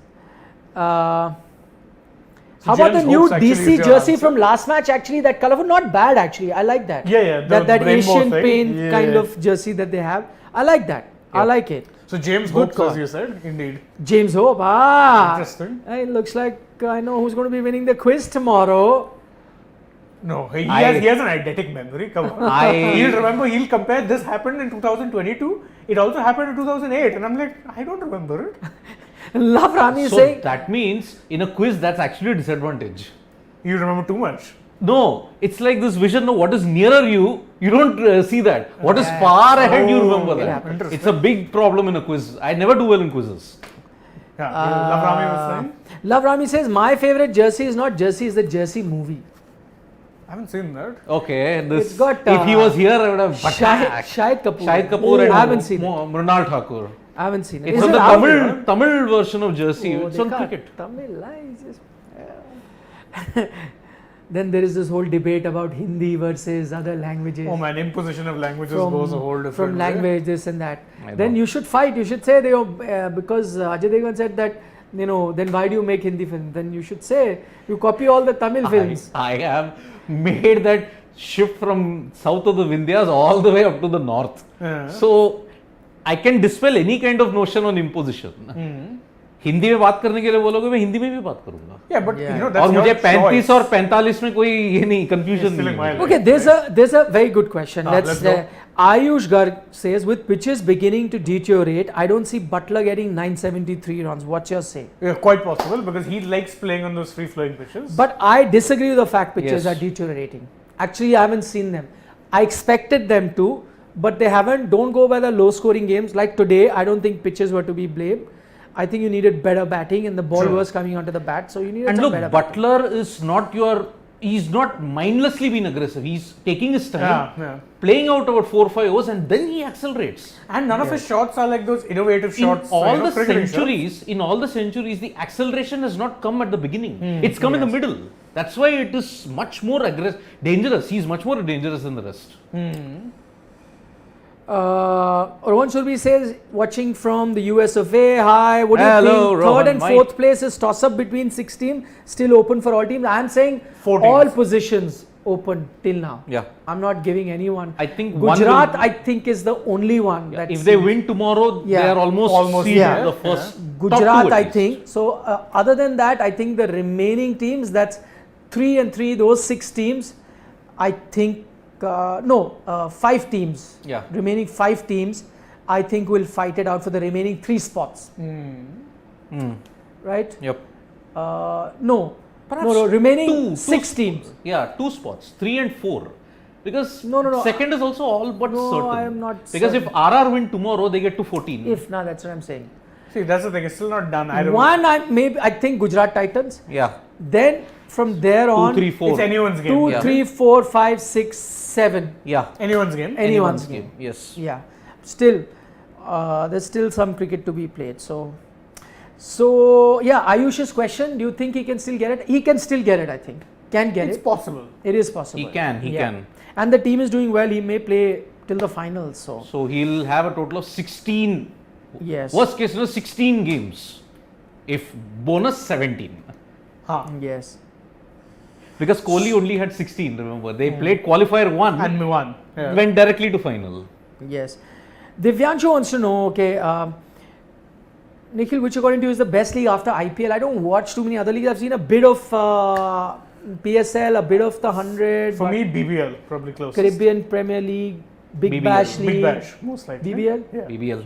How about the James new Hopes actually is DC your jersey answer. from last match? Actually, that colorful, not bad actually. I like that. Yeah. That rainbow Asian thing. paint Yeah. kind of jersey that they have. I like that. I Yeah. like it. So James Good Hopes, call. as you said, indeed. James Hope. Interesting. It looks like I know who's going to be winning the quiz tomorrow. No, he I- has an eidetic memory. Come on. I- He'll remember, he'll compare this happened in 2022. It also happened in 2008. And I'm like, I don't remember it. Love Rami is So saying. that means in a quiz that's actually a disadvantage. You remember too much. No, it's like this vision. No, what is nearer you, you don't see that. What is far ahead, you remember that. interesting. It's a big problem in a quiz. I never do well in quizzes. Yeah, Love Rami was saying. Love Rami says, my favorite jersey is not jersey, it's the jersey movie. I haven't seen that. Okay, this. It's got, if he was here, I would have. Shahid Kapoor. Shahid Kapoor and I haven't seen it. Mrunal Thakur. I haven't seen it. It's Is on it the out? Tamil version of jersey. Oh, It's they on can't. cricket. Tamil, Then there is this whole debate about Hindi versus other languages. Oh man, imposition of languages goes a whole different from way. language, this and that. I Then know. you should fight. You should say because Ajay Devgan said that then why do you make Hindi film? Then you should say you copy all the Tamil films. I have made that shift from south of the Vindhyas all the way up to the north. Yeah. So I can dispel any kind of notion on imposition. Hindi में बात करने के लिए बोलोगे मैं हिंदी में भी बात करूंगा Yeah, but Yeah. you know that's और your मुझे 35 choice. और 45 में कोई ये नहीं कंफ्यूजन Feeling नहीं wild. है। Okay, there's a very good question. let's go. Ayush Garg says, with pitches beginning to deteriorate, I don't see Butler getting 973 runs. What's your say? Yeah, quite possible because he likes playing on those free flowing pitches. But I disagree with the fact pitches Yes. are deteriorating. Actually, I haven't seen them. I expected them to, but they haven't. Don't go by the low scoring games. Like today, I don't think pitches were to be blamed. I think you needed better batting and the ball True. was coming onto the bat. So you needed And some look, better batting. Butler is not your he's not mindlessly been aggressive. He's taking his time, Yeah. playing out about 4 or 5 overs, and then he accelerates. And none of his shots are like those innovative shots. In all the cricketing shots. centuries, the acceleration has not come at the beginning. It's come in the middle. That's why it is much more dangerous. He's much more dangerous than the rest. Rohan Surbi says, watching from the US of A. Hi, what do you Hello, think? Rohan, Third and Mike. fourth place is toss up between 6 teams, still open for all teams. I'm saying 4 all teams. positions open till now. Yeah. I'm not giving anyone. I think one Gujarat, will- I think, is the only one. that If they seems- win tomorrow, Yeah. they are almost sealed yeah. the first. top Gujarat, two at I least. think. So, other than that, I think the remaining teams, that's 3 and 3, those 6 teams, I think, 5 teams. Yeah. Remaining 5 teams, I think will fight it out for the remaining 3 spots. Right? Yep. No. Perhaps No, remaining two 6 teams. Yeah, 2 spots, 3 and 4. Because No. second is also all but No, certain. I am not Because certain. if RR win tomorrow, they get to 14. That's what I'm saying. See, that's the thing. It's still not done. I don't One, I think Gujarat Titans. Yeah. Then from there on, 2, 3, 4. It's anyone's game. 2, Yeah. 3, 4, 5, 6, 7. Yeah. Anyone's game. Anyone's game. Yes. Yeah. Still, there's still some cricket to be played. So yeah, Ayush's question, do you think he can still get it? He can still get it, I think. Can get It's it. possible. It is possible. He can. And the team is doing well. He may play till the finals. So he'll have a total of 16. Yes. Worst case, 16 games. If bonus 17. Yes. Because Kohli only had 16, remember. They played qualifier 1 And Miwan. Yeah. went directly to final. Yes. Divyanshu wants to know, okay, Nikhil, which according to you is the best league after IPL? I don't watch too many other leagues. I've seen a bit of PSL, a bit of the 100. For me, BBL probably closest. Caribbean Premier League, Big BBL. Bash League. Big Bash, most likely. BBL? Yeah. BBL.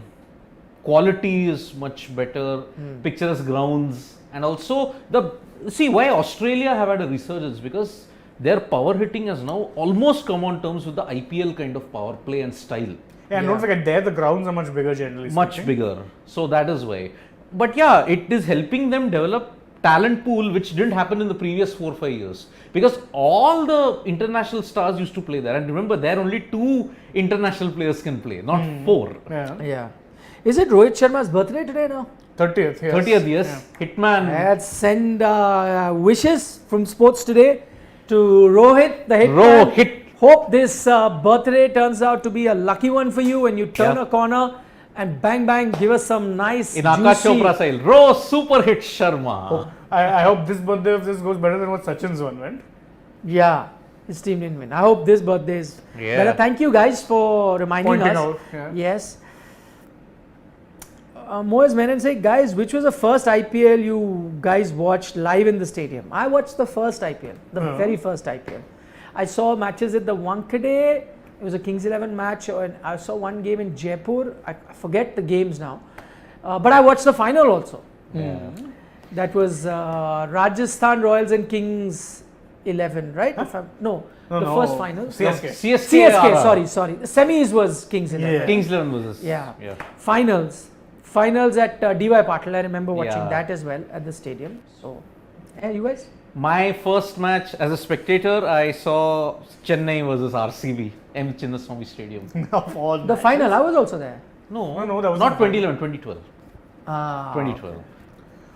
Quality is much better, picturesque grounds, and also see why Australia have had a resurgence, because their power hitting has now almost come on terms with the IPL kind of power play and style. Yeah, and don't forget, there the grounds are much bigger generally. Much speaking. bigger. So that is why. But yeah, it is helping them develop talent pool which didn't happen in the previous 4 or 5 years, because all the international stars used to play there, and remember there only 2 international players can play, not 4. Yeah. Is it Rohit Sharma's birthday today now? 30th, yes. 30th, yes. Hitman. Let's send wishes from sports today to Rohit, the hitman. Rohit. Hope this birthday turns out to be a lucky one for you when you turn Yeah. a corner and bang bang, give us some nice In Akash juicy. Chopra style. Ro super hit Sharma. I hope this birthday of this goes better than what Sachin's one went. Yeah, his team didn't win. I hope this birthday is better. Thank you guys for reminding Pointing us. out, yeah. Yes. Moez Menon say, guys, which was the first IPL you guys watched live in the stadium? I watched the first IPL, the very first IPL. I saw matches at the Wankhede. It was a Kings 11 match, and I saw one game in Jaipur. I forget the games now, but I watched the final also. That was Rajasthan Royals and Kings 11, right? If I'm, no, the first final. CSK. CSK. Sorry. The semis was Kings 11. Yeah. Kings 11 was this. Yeah. Finals at DY Patil. I remember watching Yeah. that as well at the stadium. So, you guys? My first match as a spectator, I saw Chennai versus RCB, M. Chinnaswamy Stadium. Of all The final, I was also there. No, that was not 2011, 2012. Ah, 2012.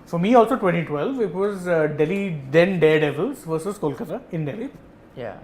For me also 2012, it was Delhi then Daredevils versus Kolkata in Delhi. Yeah.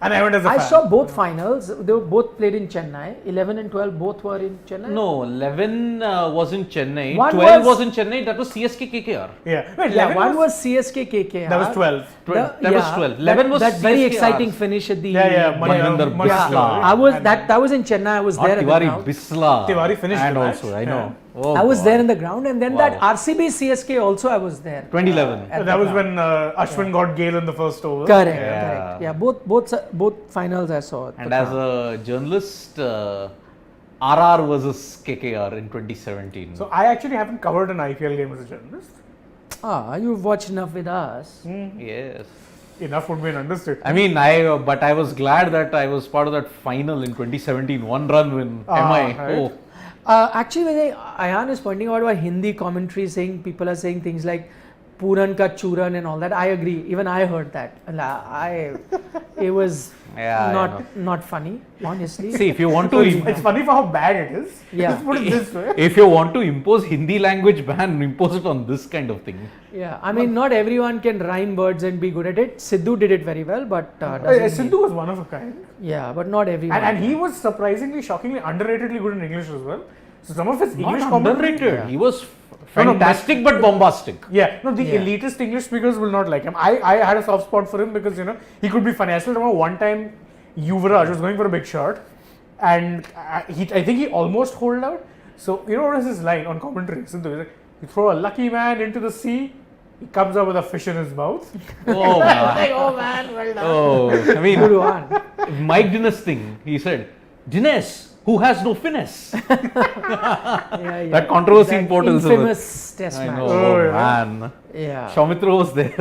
And I went as a I fan. saw both finals. They were both played in Chennai. 11 and 12 both were in Chennai. No, 11 was in Chennai, One 12 was- was in Chennai, that was CSK KKR. Yeah. Wait, Yeah, 11 one was CSK KKR. That was 12. That was 12. 11 was that very CSK exciting Rs. finish at the Yeah, Maninder Bisla. I was that was in Chennai. I was Not there at the Tiwari, ground. Bisla. Tiwari finished and the match. also, I know. Yeah. Oh, I was God. there in the ground, and then that Wow. RCB CSK also I was there. 2011. at That the was ground. when Ashwin got Gale in the first over. Correct, Yeah. correct. Yeah, both finals I saw. at And the as ground. a journalist, RR versus KKR in 2017. So I actually haven't covered an IPL game as a journalist. You've watched enough with us. Yes. Enough would be an understatement. I mean, but I was glad that I was part of that final in 2017, 1-run win. MI. Right. Oh, Actually, when Ayan is pointing out about Hindi commentary, saying people are saying things like Puran ka churan and all that. I agree. Even I heard that. And it was not funny, honestly. See, if you want to, It's funny for how bad it is. Yeah. Let's put it this way. if you want to impose Hindi language ban, impose it on this kind of thing. Yeah, I mean, not everyone can rhyme words and be good at it. Sidhu did it very well, but doesn't Sindhu was one of a kind. yeah, but not everyone. And he was surprisingly, shockingly, underratedly good in English as well. So some of his English Not commentary. underrated. He was No, no, fantastic but bombastic. Yeah, no, the Yeah. elitist English speakers will not like him. I had a soft spot for him because he could be funny. I still remember one time Yuvraj was going for a big shot, and I think he almost holed out. So what is his line on commentary? Sindhu, he's like, you throw a lucky man into the sea, he comes up with a fish in his mouth. Oh, man. like, oh man, well done. Oh, I mean, Good one. Mike Dinas thing. He said, Dinesh, who has no finesse. Yeah. That controversy in That Port Elizabeth. infamous test I match. know, Oh, yeah. man. Yeah. Shaumitra was there.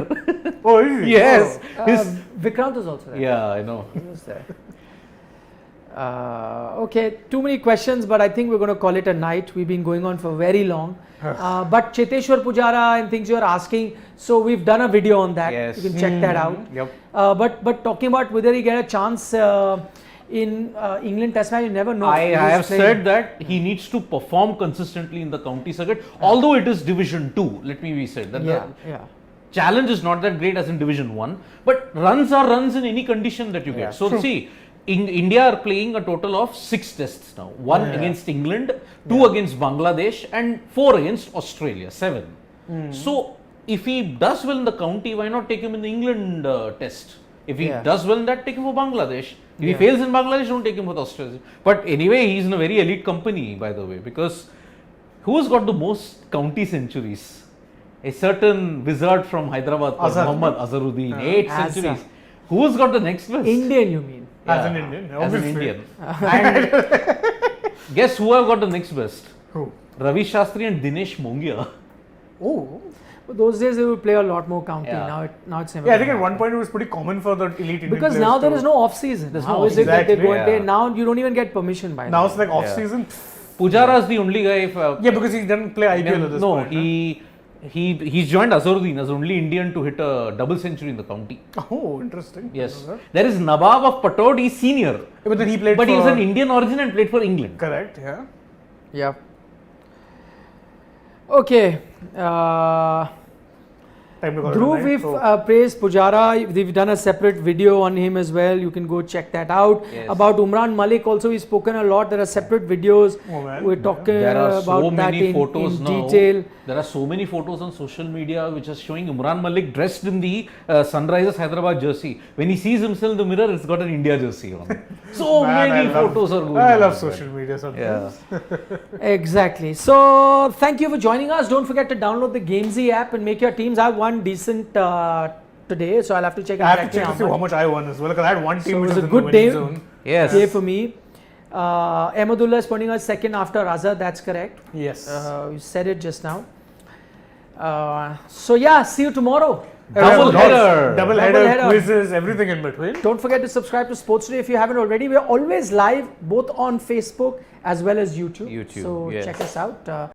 Oh, is he? Yes. Oh. His, Vikrant was also there. yeah, I know. He was there. Okay, too many questions, but I think we're going to call it a night. We've been going on for very long. But Cheteshwar Pujara and things you're asking, so we've done a video on that. Yes. You can check that out. Yep. But talking about whether he get a chance in England Test match, you never know. I He's have playing. said that he needs to perform consistently in the county circuit, although it is Division 2, let me be said. That Yeah, the yeah. challenge is not that great as in Division 1, but runs are runs in any condition that you Yeah, get. So true. see, India are playing a total of 6 tests now. 1 Yeah. against England, 2 against Bangladesh and 4 against Australia, 7. So if he does well in the county, why not take him in the England test? If he Yeah. does well in that, take him for Bangladesh. If he Yeah. fails in Bangladesh, don't take him for Australia. But anyway, he's in a very elite company, by the way, because who's got the most county centuries? A certain wizard from Hyderabad called Azhar. Muhammad Azharuddin, 8 Azhar. centuries. Who's got the next best? Indian, you mean? As an Yeah, Indian, as an obviously. Indian. And guess who have got the next best? Who? Ravi Shastri and Dinesh Mongia. Oh. But those days they would play a lot more county. Yeah. Now it's never. Yeah, I think gonna at one happen. point it was pretty common for the elite Indian Because players now there to- is no off season. There's How no is it that they off-season. go and play? Yeah. Now you don't even get permission by Now it's like off season. Pujara is the only guy. Yeah, because he doesn't play IPL at this no, point. he's joined Azharuddin as only Indian to hit a double century in the county. Oh, interesting. Yes, there is Nawab of Patod. He's senior, Yeah, but then he played but for... he was an Indian origin and played for England. Correct, yeah. Yeah. Okay. Time to call it a Dhruv, night, we've so- praised Pujara. We've done a separate video on him as well. You can go check that out. Yes. About Umran Malik also, we've spoken a lot. There are separate videos. Oh, man. We're talking There are about so that many in photos now. detail. There are so many photos on social media which are showing Umran Malik dressed in the Sunrisers Hyderabad jersey. When he sees himself in the mirror, it's got an India jersey on. So Man, many I love- photos are going I on. love social media sometimes. Yeah. Exactly. So thank you for joining us. Don't forget to download the Gamezy app and make your teams. I won decent today, so I'll have to check I have to exactly check to see how how much. much I won as well, because I had one team So it which was was a in the good winning day. zone. Yes. Day for me. Ahmadullah is putting us second after Raza. That's correct. Yes. You said it just now. So yeah, see you tomorrow. Double header. Double Double header, header. quizzes, everything in between. Don't forget to subscribe to Sports Today if you haven't already. We're always live both on Facebook as well as YouTube. YouTube, So yes. check us out.